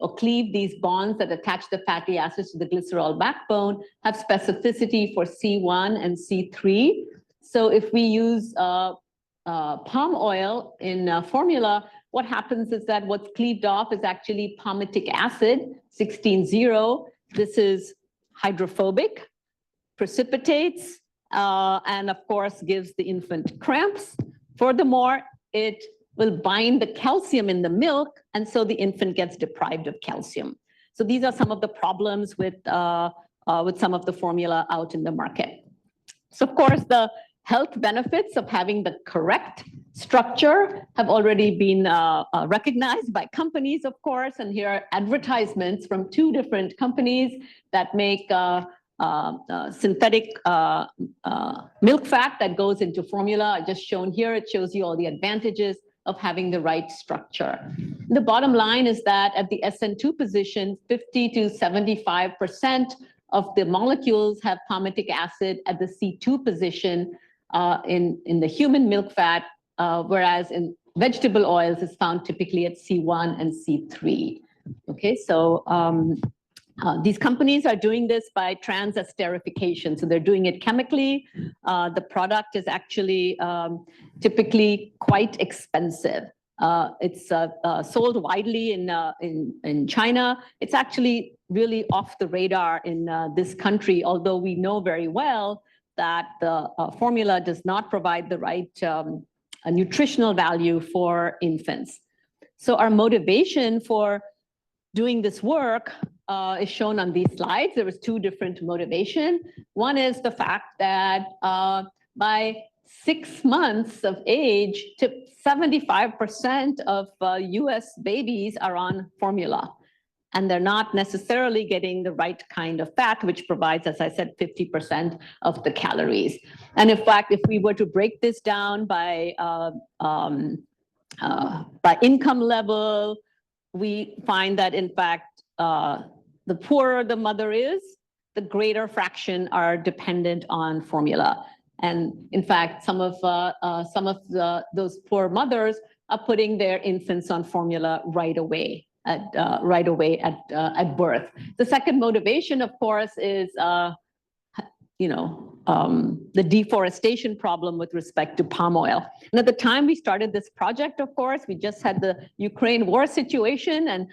or cleave these bonds that attach the fatty acids to the glycerol backbone have specificity for C1 and C3. So if we use palm oil in formula, what happens is that what's cleaved off is actually palmitic acid, 16-0. This is hydrophobic, precipitates, and of course gives the infant cramps. Furthermore, it will bind the calcium in the milk, and so the infant gets deprived of calcium. So these are some of the problems with some of the formula out in the market. So of course, the health benefits of having the correct structure have already been recognized by companies, of course, and here are advertisements from 2 different companies that make synthetic milk fat that goes into formula. I just shown here, it shows you all the advantages of having the right structure. The bottom line is that at the SN2 position, 50 to 75% of the molecules have palmitic acid at the C2 position in the human milk fat, whereas in vegetable oils is found typically at C1 and C3. Okay, so these companies are doing this by transesterification. So they're doing it chemically. The product is actually typically quite expensive. It's sold widely in China. It's actually really off the radar in this country, although we know very well that the formula does not provide the right nutritional value for infants. So our motivation for doing this work is shown on these slides. There was 2 different motivations. One is the fact that by 6 months of age, 75% of US babies are on formula. And they're not necessarily getting the right kind of fat, which provides, as I said, 50% of the calories. And in fact, if we were to break this down by income level, we find that in fact, the poorer the mother is, the greater fraction are dependent on formula. And in fact, some of those poor mothers are putting their infants on formula right away at birth. The second motivation, of course, is the deforestation problem with respect to palm oil. And at the time we started this project, of course, we just had the Ukraine war situation, and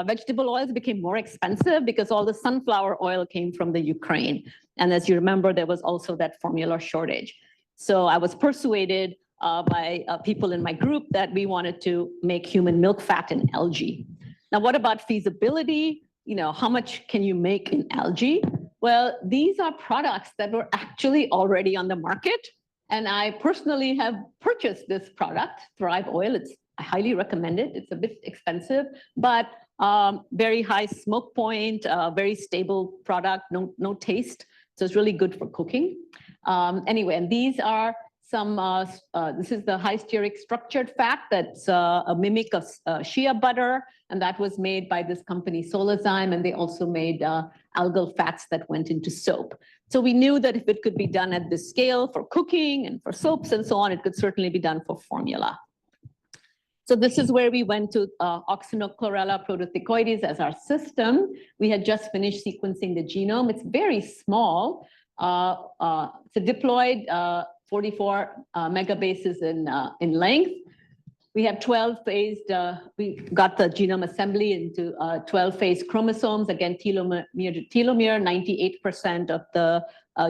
vegetable oils became more expensive because all the sunflower oil came from the Ukraine. And as you remember, there was also that formula shortage. So I was persuaded by people in my group that we wanted to make human milk fat in algae. Now, what about feasibility? How much can you make in algae? Well, these are products that were actually already on the market. And I personally have purchased this product, Thrive Oil. I highly recommend it. It's a bit expensive, but very high smoke point, very stable product, no taste. So it's really good for cooking. Anyway, and these are some, this is the high stearic structured fat that's a mimic of shea butter. And that was made by this company Solazyme, and they also made algal fats that went into soap. So we knew that if it could be done at this scale for cooking and for soaps and so on, it could certainly be done for formula. So this is where we went to Oxynochlorella protothecoides as our system. We had just finished sequencing the genome. It's very small. It's a diploid, 44 megabases in length. We have 12-phased, we got the genome assembly into 12-phase chromosomes. Again, telomere to telomere, 98% of the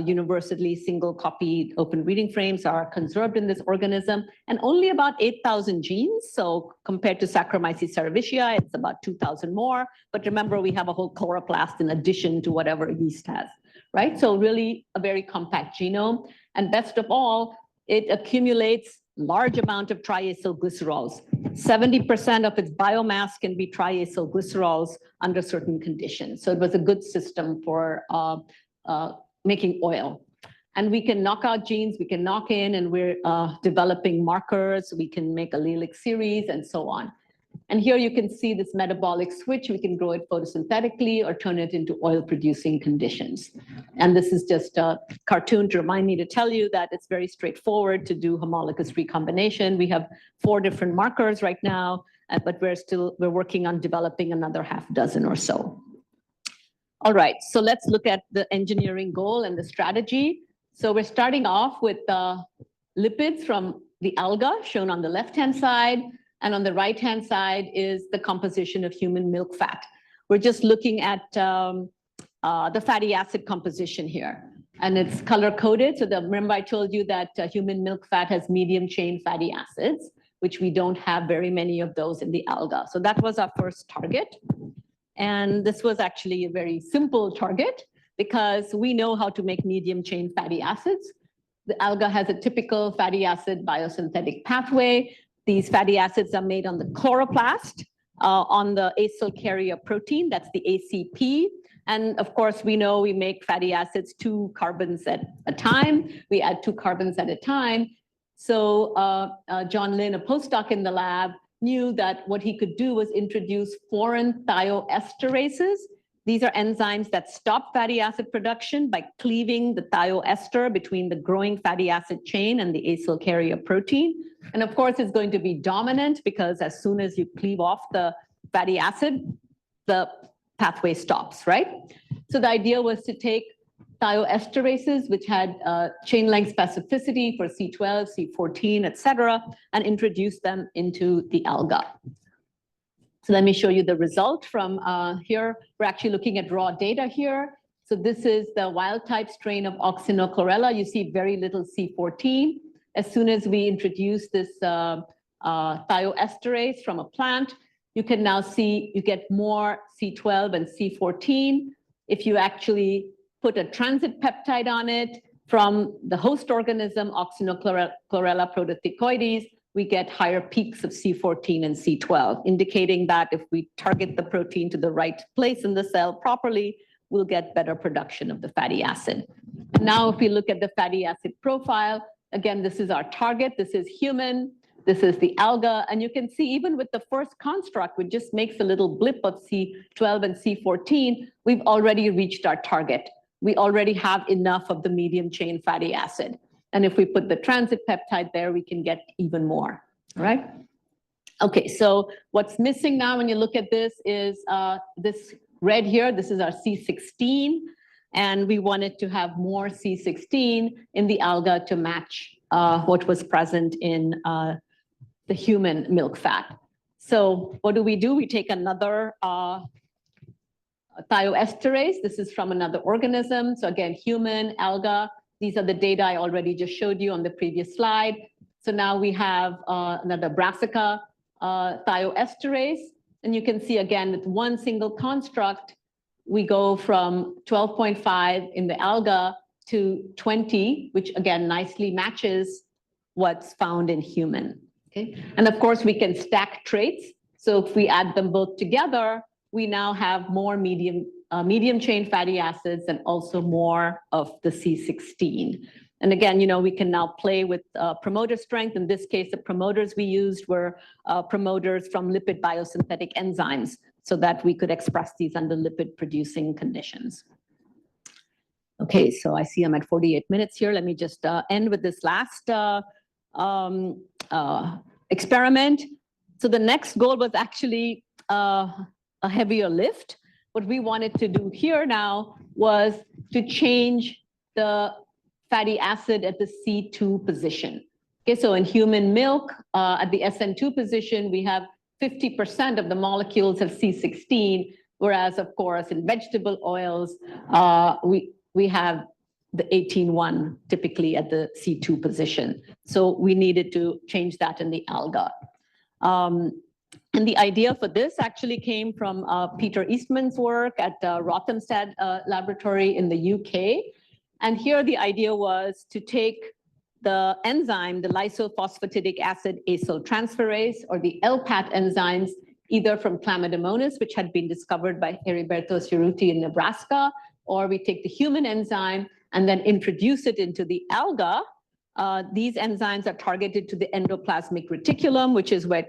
universally single copied open reading frames are conserved in this organism, and only about 8,000 genes. So compared to Saccharomyces cerevisiae, it's about 2,000 more. But remember, we have a whole chloroplast in addition to whatever yeast has, right? So really a very compact genome. And best of all, it accumulates large amount of triacylglycerols. 70% of its biomass can be triacylglycerols under certain conditions. So it was a good system for making oil. And we can knock out genes, we can knock in, and we're developing markers, we can make allelic series and so on. And here you can see this metabolic switch. We can grow it photosynthetically or turn it into oil-producing conditions. And this is just a cartoon to remind me to tell you that it's very straightforward to do homologous recombination. We have 4 different markers right now, but we're working on developing another half dozen or so. All right, so let's look at the engineering goal and the strategy. So we're starting off with lipids from the alga, shown on the left-hand side. And on the right-hand side is the composition of human milk fat. We're just looking at the fatty acid composition here. And it's color-coded. So remember I told you that human milk fat has medium-chain fatty acids, which we don't have very many of those in the alga. So that was our first target. And this was actually a very simple target because we know how to make medium-chain fatty acids. The alga has a typical fatty acid biosynthetic pathway. These fatty acids are made on the chloroplast, on the acyl carrier protein, that's the ACP. And of course, we know we make fatty acids 2 carbons at a time. We add 2 carbons at a time. So John Lin, a postdoc in the lab, knew that what he could do was introduce foreign thioesterases. These are enzymes that stop fatty acid production by cleaving the thioester between the growing fatty acid chain and the acyl carrier protein. And of course, it's going to be dominant because as soon as you cleave off the fatty acid, the pathway stops, right? So the idea was to take thioesterases, which had chain length specificity for C12, C14, et cetera, and introduce them into the alga. So let me show you the result from here. We're actually looking at raw data here. So this is the wild type strain of oxynochlorella. You see very little C14. As soon as we introduce this thioesterase from a plant, you can now see you get more C12 and C14. If you actually put a transit peptide on it from the host organism, oxynochlorella protothecoides, we get higher peaks of C14 and C12, indicating that if we target the protein to the right place in the cell properly, we'll get better production of the fatty acid. Now, if we look at the fatty acid profile, again, this is our target. This is human. This is the alga. And you can see even with the first construct, which just makes a little blip of C12 and C14, we've already reached our target. We already have enough of the medium chain fatty acid. And if we put the transit peptide there, we can get even more, all right? Okay, so what's missing now when you look at this is this red here. This is our C16. And we wanted to have more C16 in the alga to match what was present in the human milk fat. So what do? We take another thioesterase. This is from another organism. So again, human, alga. These are the data I already just showed you on the previous slide. So now we have another brassica thioesterase. And you can see again, with one single construct, we go from 12.5 in the alga to 20, which again nicely matches what's found in human. Okay? And of course, we can stack traits. So if we add them both together, we now have more medium chain fatty acids and also more of the C16. And again, you know, we can now play with promoter strength. In this case, the promoters we used were promoters from lipid biosynthetic enzymes so that we could express these under lipid producing conditions. Okay, so I see I'm at 48 minutes here. Let me just end with this last experiment. So the next goal was actually a heavier lift. What we wanted to do here now was to change the fatty acid at the C2 position. Okay, so in human milk, at the SN2 position, we have 50% of the molecules have C16, whereas of course in vegetable oils, we have the 18-1 typically at the C2 position. So we needed to change that in the alga. And the idea for this actually came from Peter Eastman's work at Rothamsted Laboratory in the UK. And here the idea was to take the enzyme, the lysophosphatidic acid acyltransferase, or the LPAT enzymes, either from Chlamydomonas, which had been discovered by Heriberto Cerruti in Nebraska, or we take the human enzyme and then introduce it into the alga. These enzymes are targeted to the endoplasmic reticulum, which is where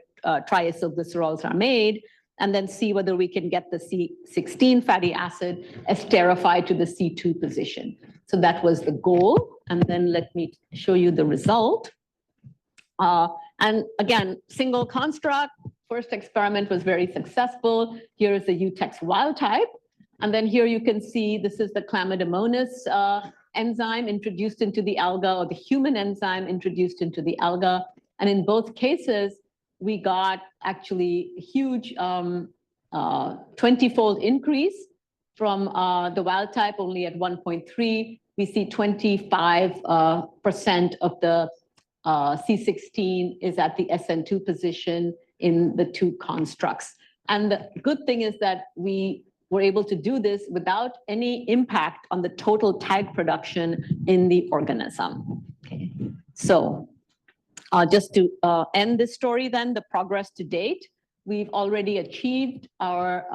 triacylglycerols are made, and then see whether we can get the C16 fatty acid esterified to the C2 position. So that was the goal. And then let me show you the result. And again, single construct, first experiment was very successful. Here is the UTEX wild type. And then here you can see this is the chlamydomonas enzyme introduced into the alga, or the human enzyme introduced into the alga. And in both cases, we got actually a huge 20-fold increase from the wild type only at 1.3. We see 25% of the C16 is at the SN2 position in the two constructs. And the good thing is that we were able to do this without any impact on the total tag production in the organism. Okay. So just to end this story then, the progress to date, we've already achieved our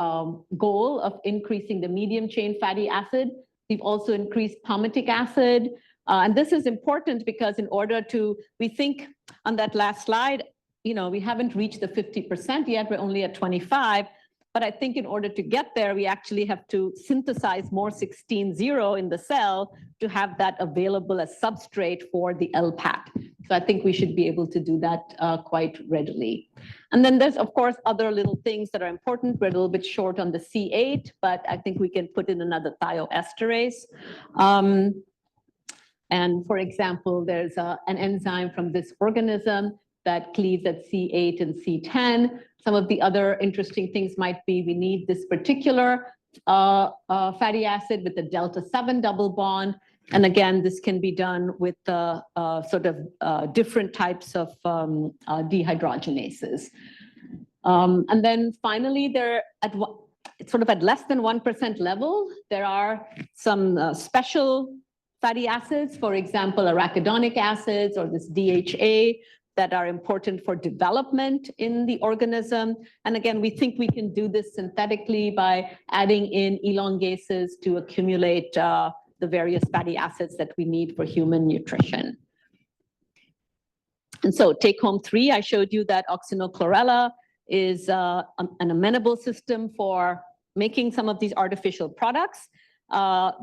goal of increasing the medium chain fatty acid. We've also increased palmitic acid. And this is important because in order to, we think on that last slide, you know, we haven't reached the 50% yet, we're only at 25. But I think in order to get there, we actually have to synthesize more 16-0 in the cell to have that available as substrate for the LPAT. So I think we should be able to do that quite readily. And then there's, of course, other little things that are important. We're a little bit short on the C8, but I think we can put in another thioesterase. And for example, there's an enzyme from this organism that cleaves at C8 and C10. Some of the other interesting things might be we need this particular fatty acid with the delta 7 double bond. And again, this can be done with sort of different types of dehydrogenases. And then finally, they're at sort of at less than 1% level, there are some special fatty acids, for example, arachidonic acids or this DHA, that are important for development in the organism. And again, we think we can do this synthetically by adding in elongases to accumulate the various fatty acids that we need for human nutrition. And so take home 3, I showed you that oxynochlorella is an amenable system for making some of these artificial products.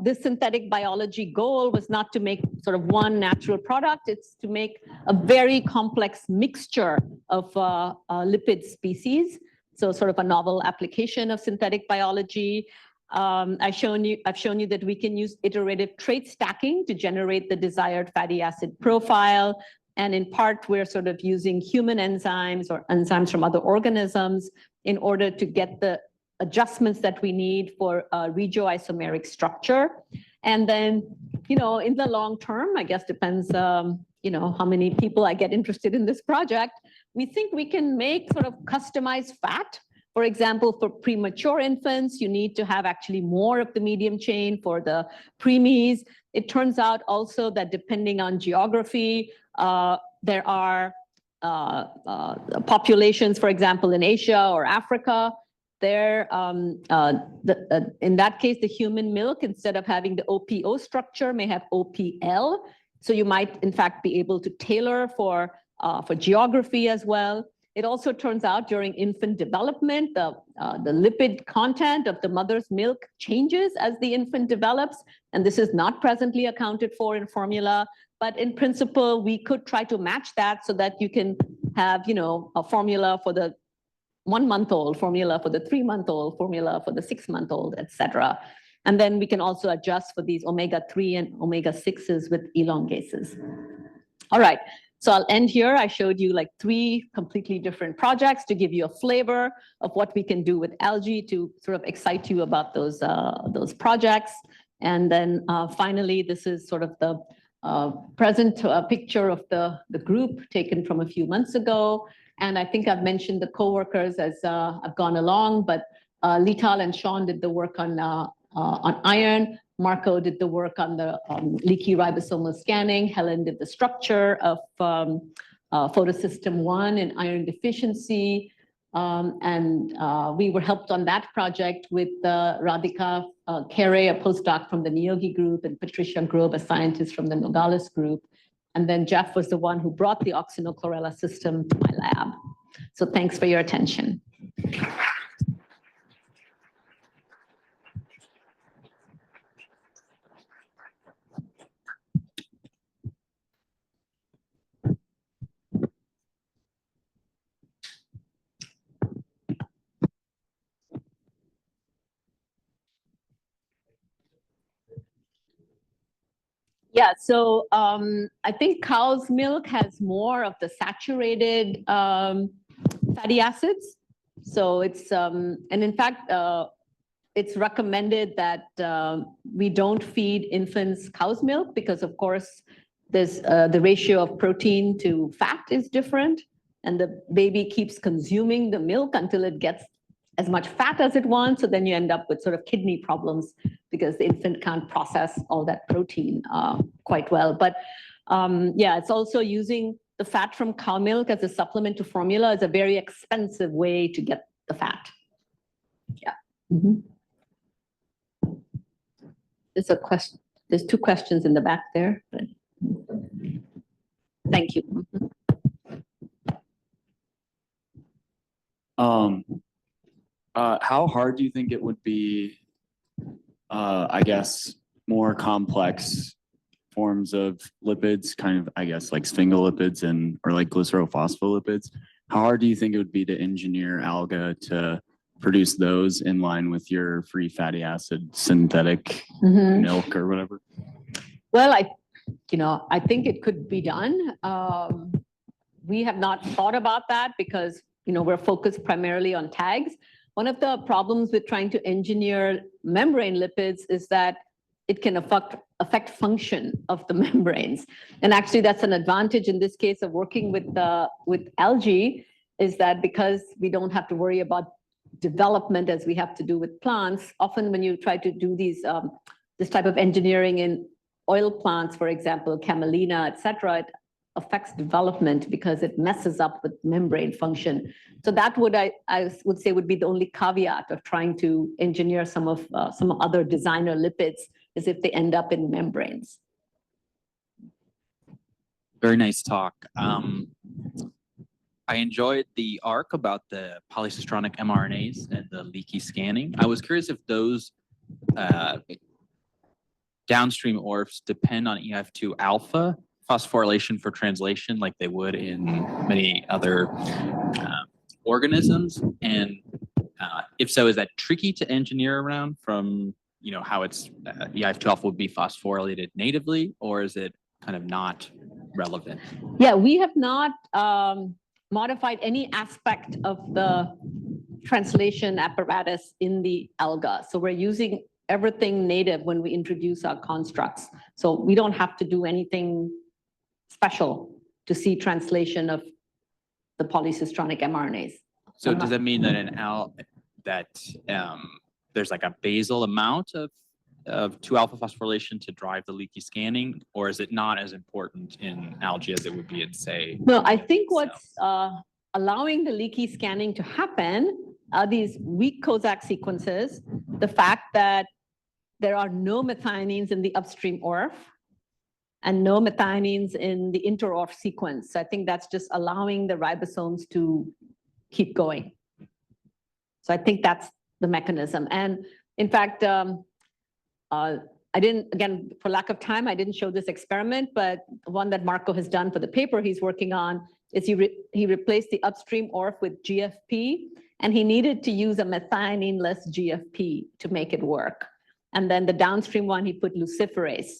This synthetic biology goal was not to make sort of one natural product, it's to make a very complex mixture of lipid species. So sort of a novel application of synthetic biology. I've shown you that we can use iterative trait stacking to generate the desired fatty acid profile. And in part, we're sort of using human enzymes or enzymes from other organisms in order to get the adjustments that we need for regioisomeric structure. And then, you know, in the long term, I guess depends, you know, how many people I get interested in this project, we think we can make sort of customized fat. For example, for premature infants, you need to have actually more of the medium chain. For the preemies, it turns out also that depending on geography, there are populations, for example, in Asia or Africa, there, in that case, the human milk, instead of having the OPO structure, may have OPL. So you might, in fact, be able to tailor for geography as well. It also turns out during infant development, the lipid content of the mother's milk changes as the infant develops, and this is not presently accounted for in formula. But in principle, we could try to match that so that you can have, you know, a formula for the 1-month-old, formula for the 3-month-old, formula for the 6-month-old, etc. And then we can also adjust for these omega-3 and omega-6s with elongases. All right, so I'll end here. I showed you like 3 completely different projects to give you a flavor of what we can do with algae to sort of excite you about those projects. And then finally, this is sort of the present picture of the group taken from a few months ago. And I think I've mentioned the coworkers as I've gone along, but Lital and Sean did the work on iron. Marco did the work on the leaky ribosomal scanning. Helen did the structure of photosystem 1 and iron deficiency. We were helped on that project with Radhika Kere, a postdoc from the Neogi group, and Patricia Grobe, a scientist from the Nogales group. And then Jeff was the one who brought the oxynochlorella system to my lab. So thanks for your attention. Yeah, so I think cow's milk has more of the saturated fatty acids. So it's, and in fact, it's recommended that we don't feed infants cow's milk because, of course, there's the ratio of protein to fat is different. And the baby keeps consuming the milk until it gets as much fat as it wants. So then you end up with sort of kidney problems because the infant can't process all that protein quite well. But yeah, it's also using the fat from cow milk as a supplement to formula is a very expensive way to get the fat. Yeah. Mm-hmm. There's a question. There's two questions in the back there. Thank you. How hard do you think it would be, I guess, more complex forms of lipids, kind of, I guess, like sphingolipids and or like glycerophospholipids? How hard do you think it would be to engineer alga to produce those in line with your free fatty acid synthetic milk or whatever? Well, I think it could be done. We have not thought about that because, we're focused primarily on tags. One of the problems with trying to engineer membrane lipids is that it can affect function of the membranes. And actually that's an advantage in this case of working with algae, is that because we don't have to worry about development as we have to do with plants, often when you try to do this type of engineering in oil plants, for example, camelina, et cetera, it affects development because it messes up with membrane function. So that I would say would be the only caveat of trying to engineer some other designer lipids, is if they end up in membranes. Very nice talk. I enjoyed the arc about the polycistronic mRNAs and the leaky scanning. I was curious if those downstream ORFs depend on EF2 alpha phosphorylation for translation like they would in many other organisms. And if so, is that tricky to engineer around from, how it's EF2 alpha would be phosphorylated natively, or is it kind of not relevant? Yeah, we have not modified any aspect of the translation apparatus in the alga. So we're using everything native when we introduce our constructs. So we don't have to do anything special to see translation of the polycistronic mRNAs. So does that mean that there's like a basal amount of 2-alpha phosphorylation to drive the leaky scanning, or is it not as important in algae as it would be in, say? No, I think what's allowing the leaky scanning to happen are these weak Kozak sequences, the fact that there are no methionines in the upstream ORF and no methionines in the inter-ORF sequence. So I think that's just allowing the ribosomes to keep going. So I think that's the mechanism. And in fact, I didn't, again, for lack of time, I didn't show this experiment, but one that Marco has done for the paper he's working on is he replaced the upstream ORF with GFP, and he needed to use a methionine-less GFP to make it work. And then the downstream one, he put luciferase.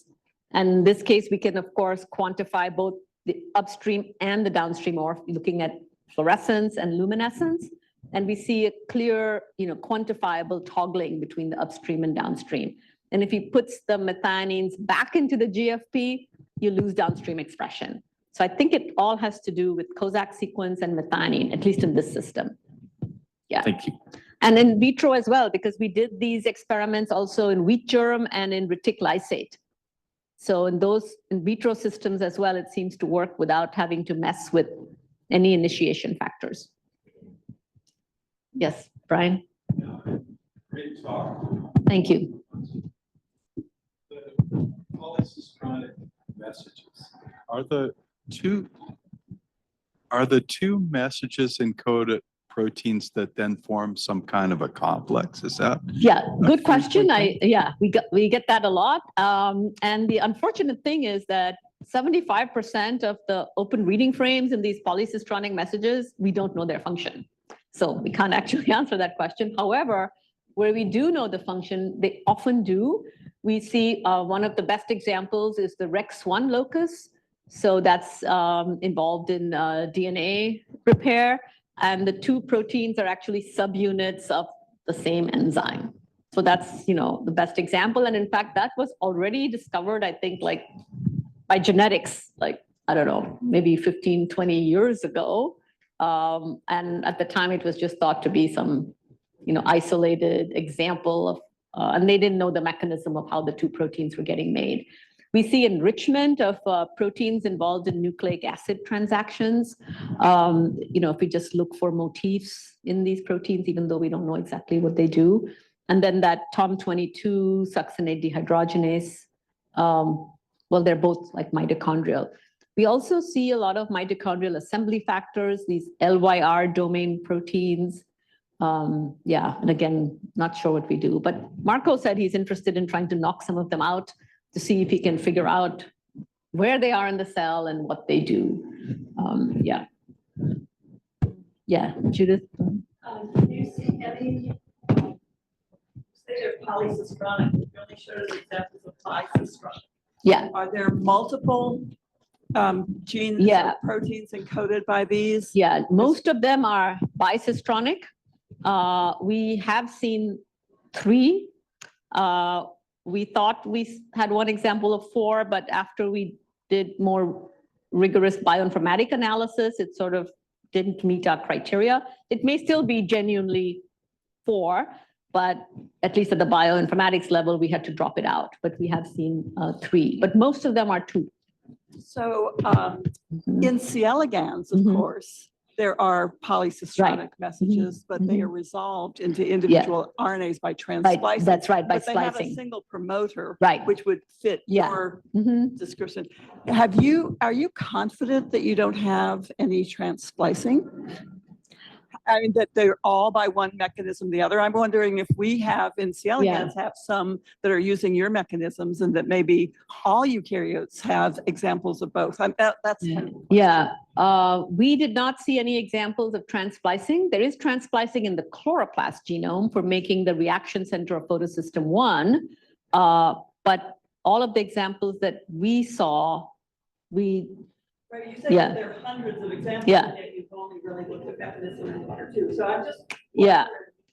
And in this case, we can, of course, quantify both the upstream and the downstream ORF, looking at fluorescence and luminescence. And we see a clear, quantifiable toggling between the upstream and downstream. And if he puts the methionines back into the GFP, you lose downstream expression. So I think it all has to do with Kozak sequence and methionine, at least in this system. Yeah. Thank you. And in vitro as well, because we did these experiments also in wheat germ and in reticlysate. So in those in vitro systems as well, it seems to work without having to mess with any initiation factors. Yes, Brian, Great talk. thank you. Polysystronic messages. Are the two messages encoded proteins that then form some kind of a complex? Is that? Yeah, good question. frequent We get that a lot. And the unfortunate thing is that 75% of the open reading frames in these polysystronic messages, we don't know their function. So we can't actually answer that question. However, where we do know the function, they often do. We see one of the best examples is the REX1 locus. So that's involved in DNA repair. And the two proteins are actually subunits of the same enzyme. So that's, the best example. And in fact, that was already discovered, I think, like by genetics, like, I don't know, maybe 15, 20 years ago. And at the time, it was just thought to be some, isolated example of, and they didn't know the mechanism of how the two proteins were getting made. We see enrichment of proteins involved in nucleic acid transactions. If we just look for motifs in these proteins, even though we don't know exactly what they do. And then that TOM22 succinate dehydrogenase, well, they're both like mitochondrial. We also see a lot of mitochondrial assembly factors, these LYR domain proteins. And again, not sure what we do, but Marco said he's interested in trying to knock some of them out to see if he can figure out where they are in the cell and what they do. Judith? Do you see any, say they're polysystronic, you only showed us examples of bisystronic. Yeah, Are there multiple genes Yeah. or proteins encoded by these? yeah, most of them are bisystronic. We have seen 3. We thought we had one example of 4, but after we did more rigorous bioinformatic analysis, it sort of didn't meet our criteria. It may still be genuinely 4, but at least at the bioinformatics level, we had to drop it out. But we have seen 3, but most of them are 2. So Mhm. in C. elegans, of Mhm. course, there are polysystronic messages, but they are resolved into individual RNAs by Right, transplicing. that's right, by But they have a splicing. single promoter, Right. which would fit Yeah. your Mhm. description. Are you confident that you don't have any transplicing? I mean, that they're all by one mechanism, the other. I'm wondering if we have in C. elegans have some that are using your mechanisms and that maybe all eukaryotes have examples of both. That's kind of the question. Yeah, we did not see any examples of transplicing. There is transplicing in the chloroplast genome for making the reaction center of photosystem 1. But all of the examples that we saw, Right, you said Yeah. that there are hundreds of examples, Yeah. and yet you've only really looked at mechanism in 1 or 2. So I'm just. Yeah.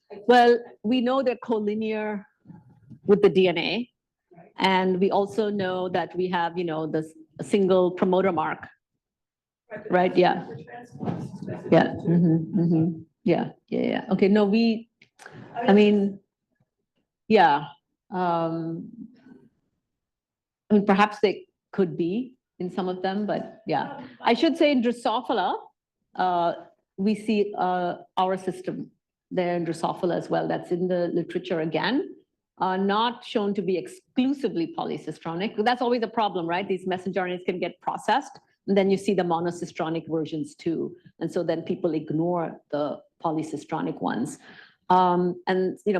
wondering- well, we know they're collinear with the DNA. Right. And we also know that we have, this single promoter mark. but Right, yeah. for transplants, specifically Yeah. too. Yeah. Okay, no, I mean, yeah. Perhaps they could be in some of them, but yeah. I should say in Drosophila, we see our system there in Drosophila as well. That's in the literature again. Not shown to be exclusively polysystronic. That's always a problem, right? These messenger RNAs can get processed, and then you see the monosystronic versions too. And so then people ignore the polysystronic ones. And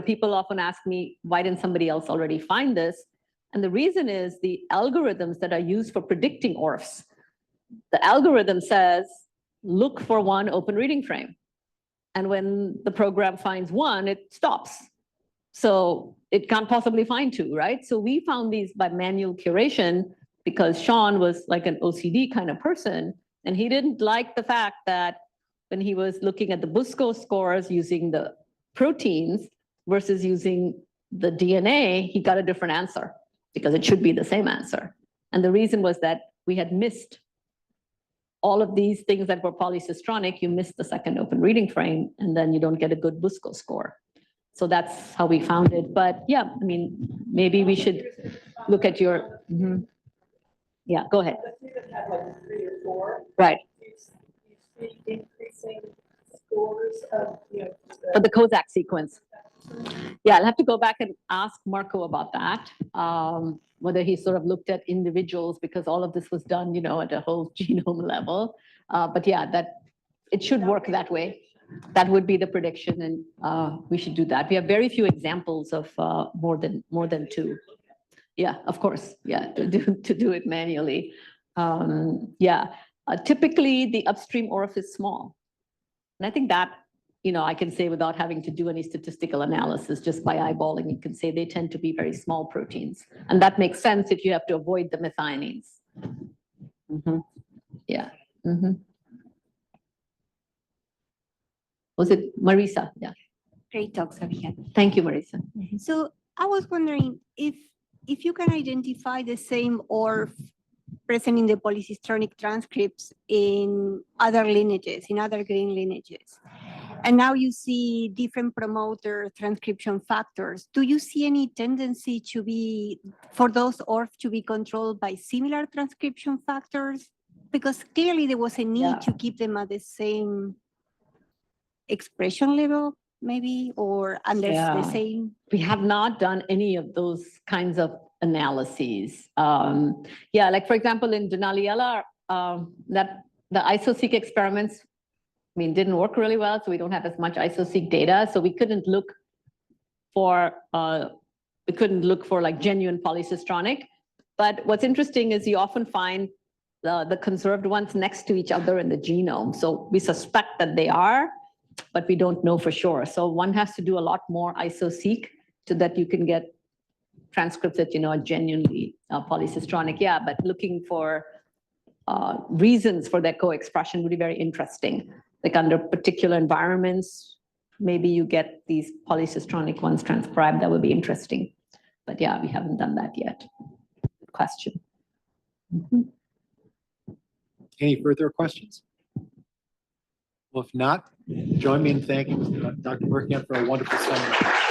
people often ask me, why didn't somebody else already find this? And the reason is the algorithms that are used for predicting ORFs. The algorithm says, look for one open reading frame. And when the program finds one, it stops. So it can't possibly find 2, right? So we found these by manual curation because Sean was like an OCD kind of person. And he didn't like the fact that when he was looking at the Busco scores using the proteins versus using the DNA, he got a different answer because it should be the same answer. And the reason was that we had missed all of these things that were polysystronic. You missed the second open reading frame, and then you don't get a good Busco score. So that's how we found it. But yeah, maybe we should look at your, yeah, go ahead. The few that have like 3 or 4. Right. You see increasing For the Kozak sequence. Yeah, I'll have to go back and ask Marco about that. Whether he sort of looked at individuals because all of this was done, at a whole genome level. But yeah, that it should work that way. That would be the prediction, and we should do that. We have very few examples of more than two. Yeah, of course. Yeah, to do it manually. Typically the upstream orifice is small, and I think that I can say without having to do any statistical analysis, just by eyeballing, you can say they tend to be very small proteins, and that makes sense if you have to avoid the methionines. Yeah. Was it Marisa? Yeah. Great talk, Sabeeha. Thank you, Marisa. So I was wondering if you can identify the same ORF present in the polycistronic transcripts in other lineages, in other green lineages. And now you see different promoter transcription factors. Do you see any tendency for those ORF to be controlled by similar transcription factors? Because clearly there was a need to keep them at the same expression level, maybe, or under the same. We have not done any of those kinds of analyses. Like for example, in Denaliella, that the isoseq experiments, didn't work really well, so we don't have as much isoseq data. So we couldn't look for like genuine polycistronic. But what's interesting is you often find the conserved ones next to each other in the genome. So we suspect that they are, but we don't know for sure. So one has to do a lot more isoseq so that you can get transcripts that are genuinely polycistronic. Yeah, but looking for reasons for their co-expression would be very interesting. Like under particular environments, maybe you get these polycistronic ones transcribed. That would be interesting. But yeah, we haven't done that yet. Good question. Any further questions? Well, if not, join me in thanking Dr. Burkhamp for a wonderful seminar.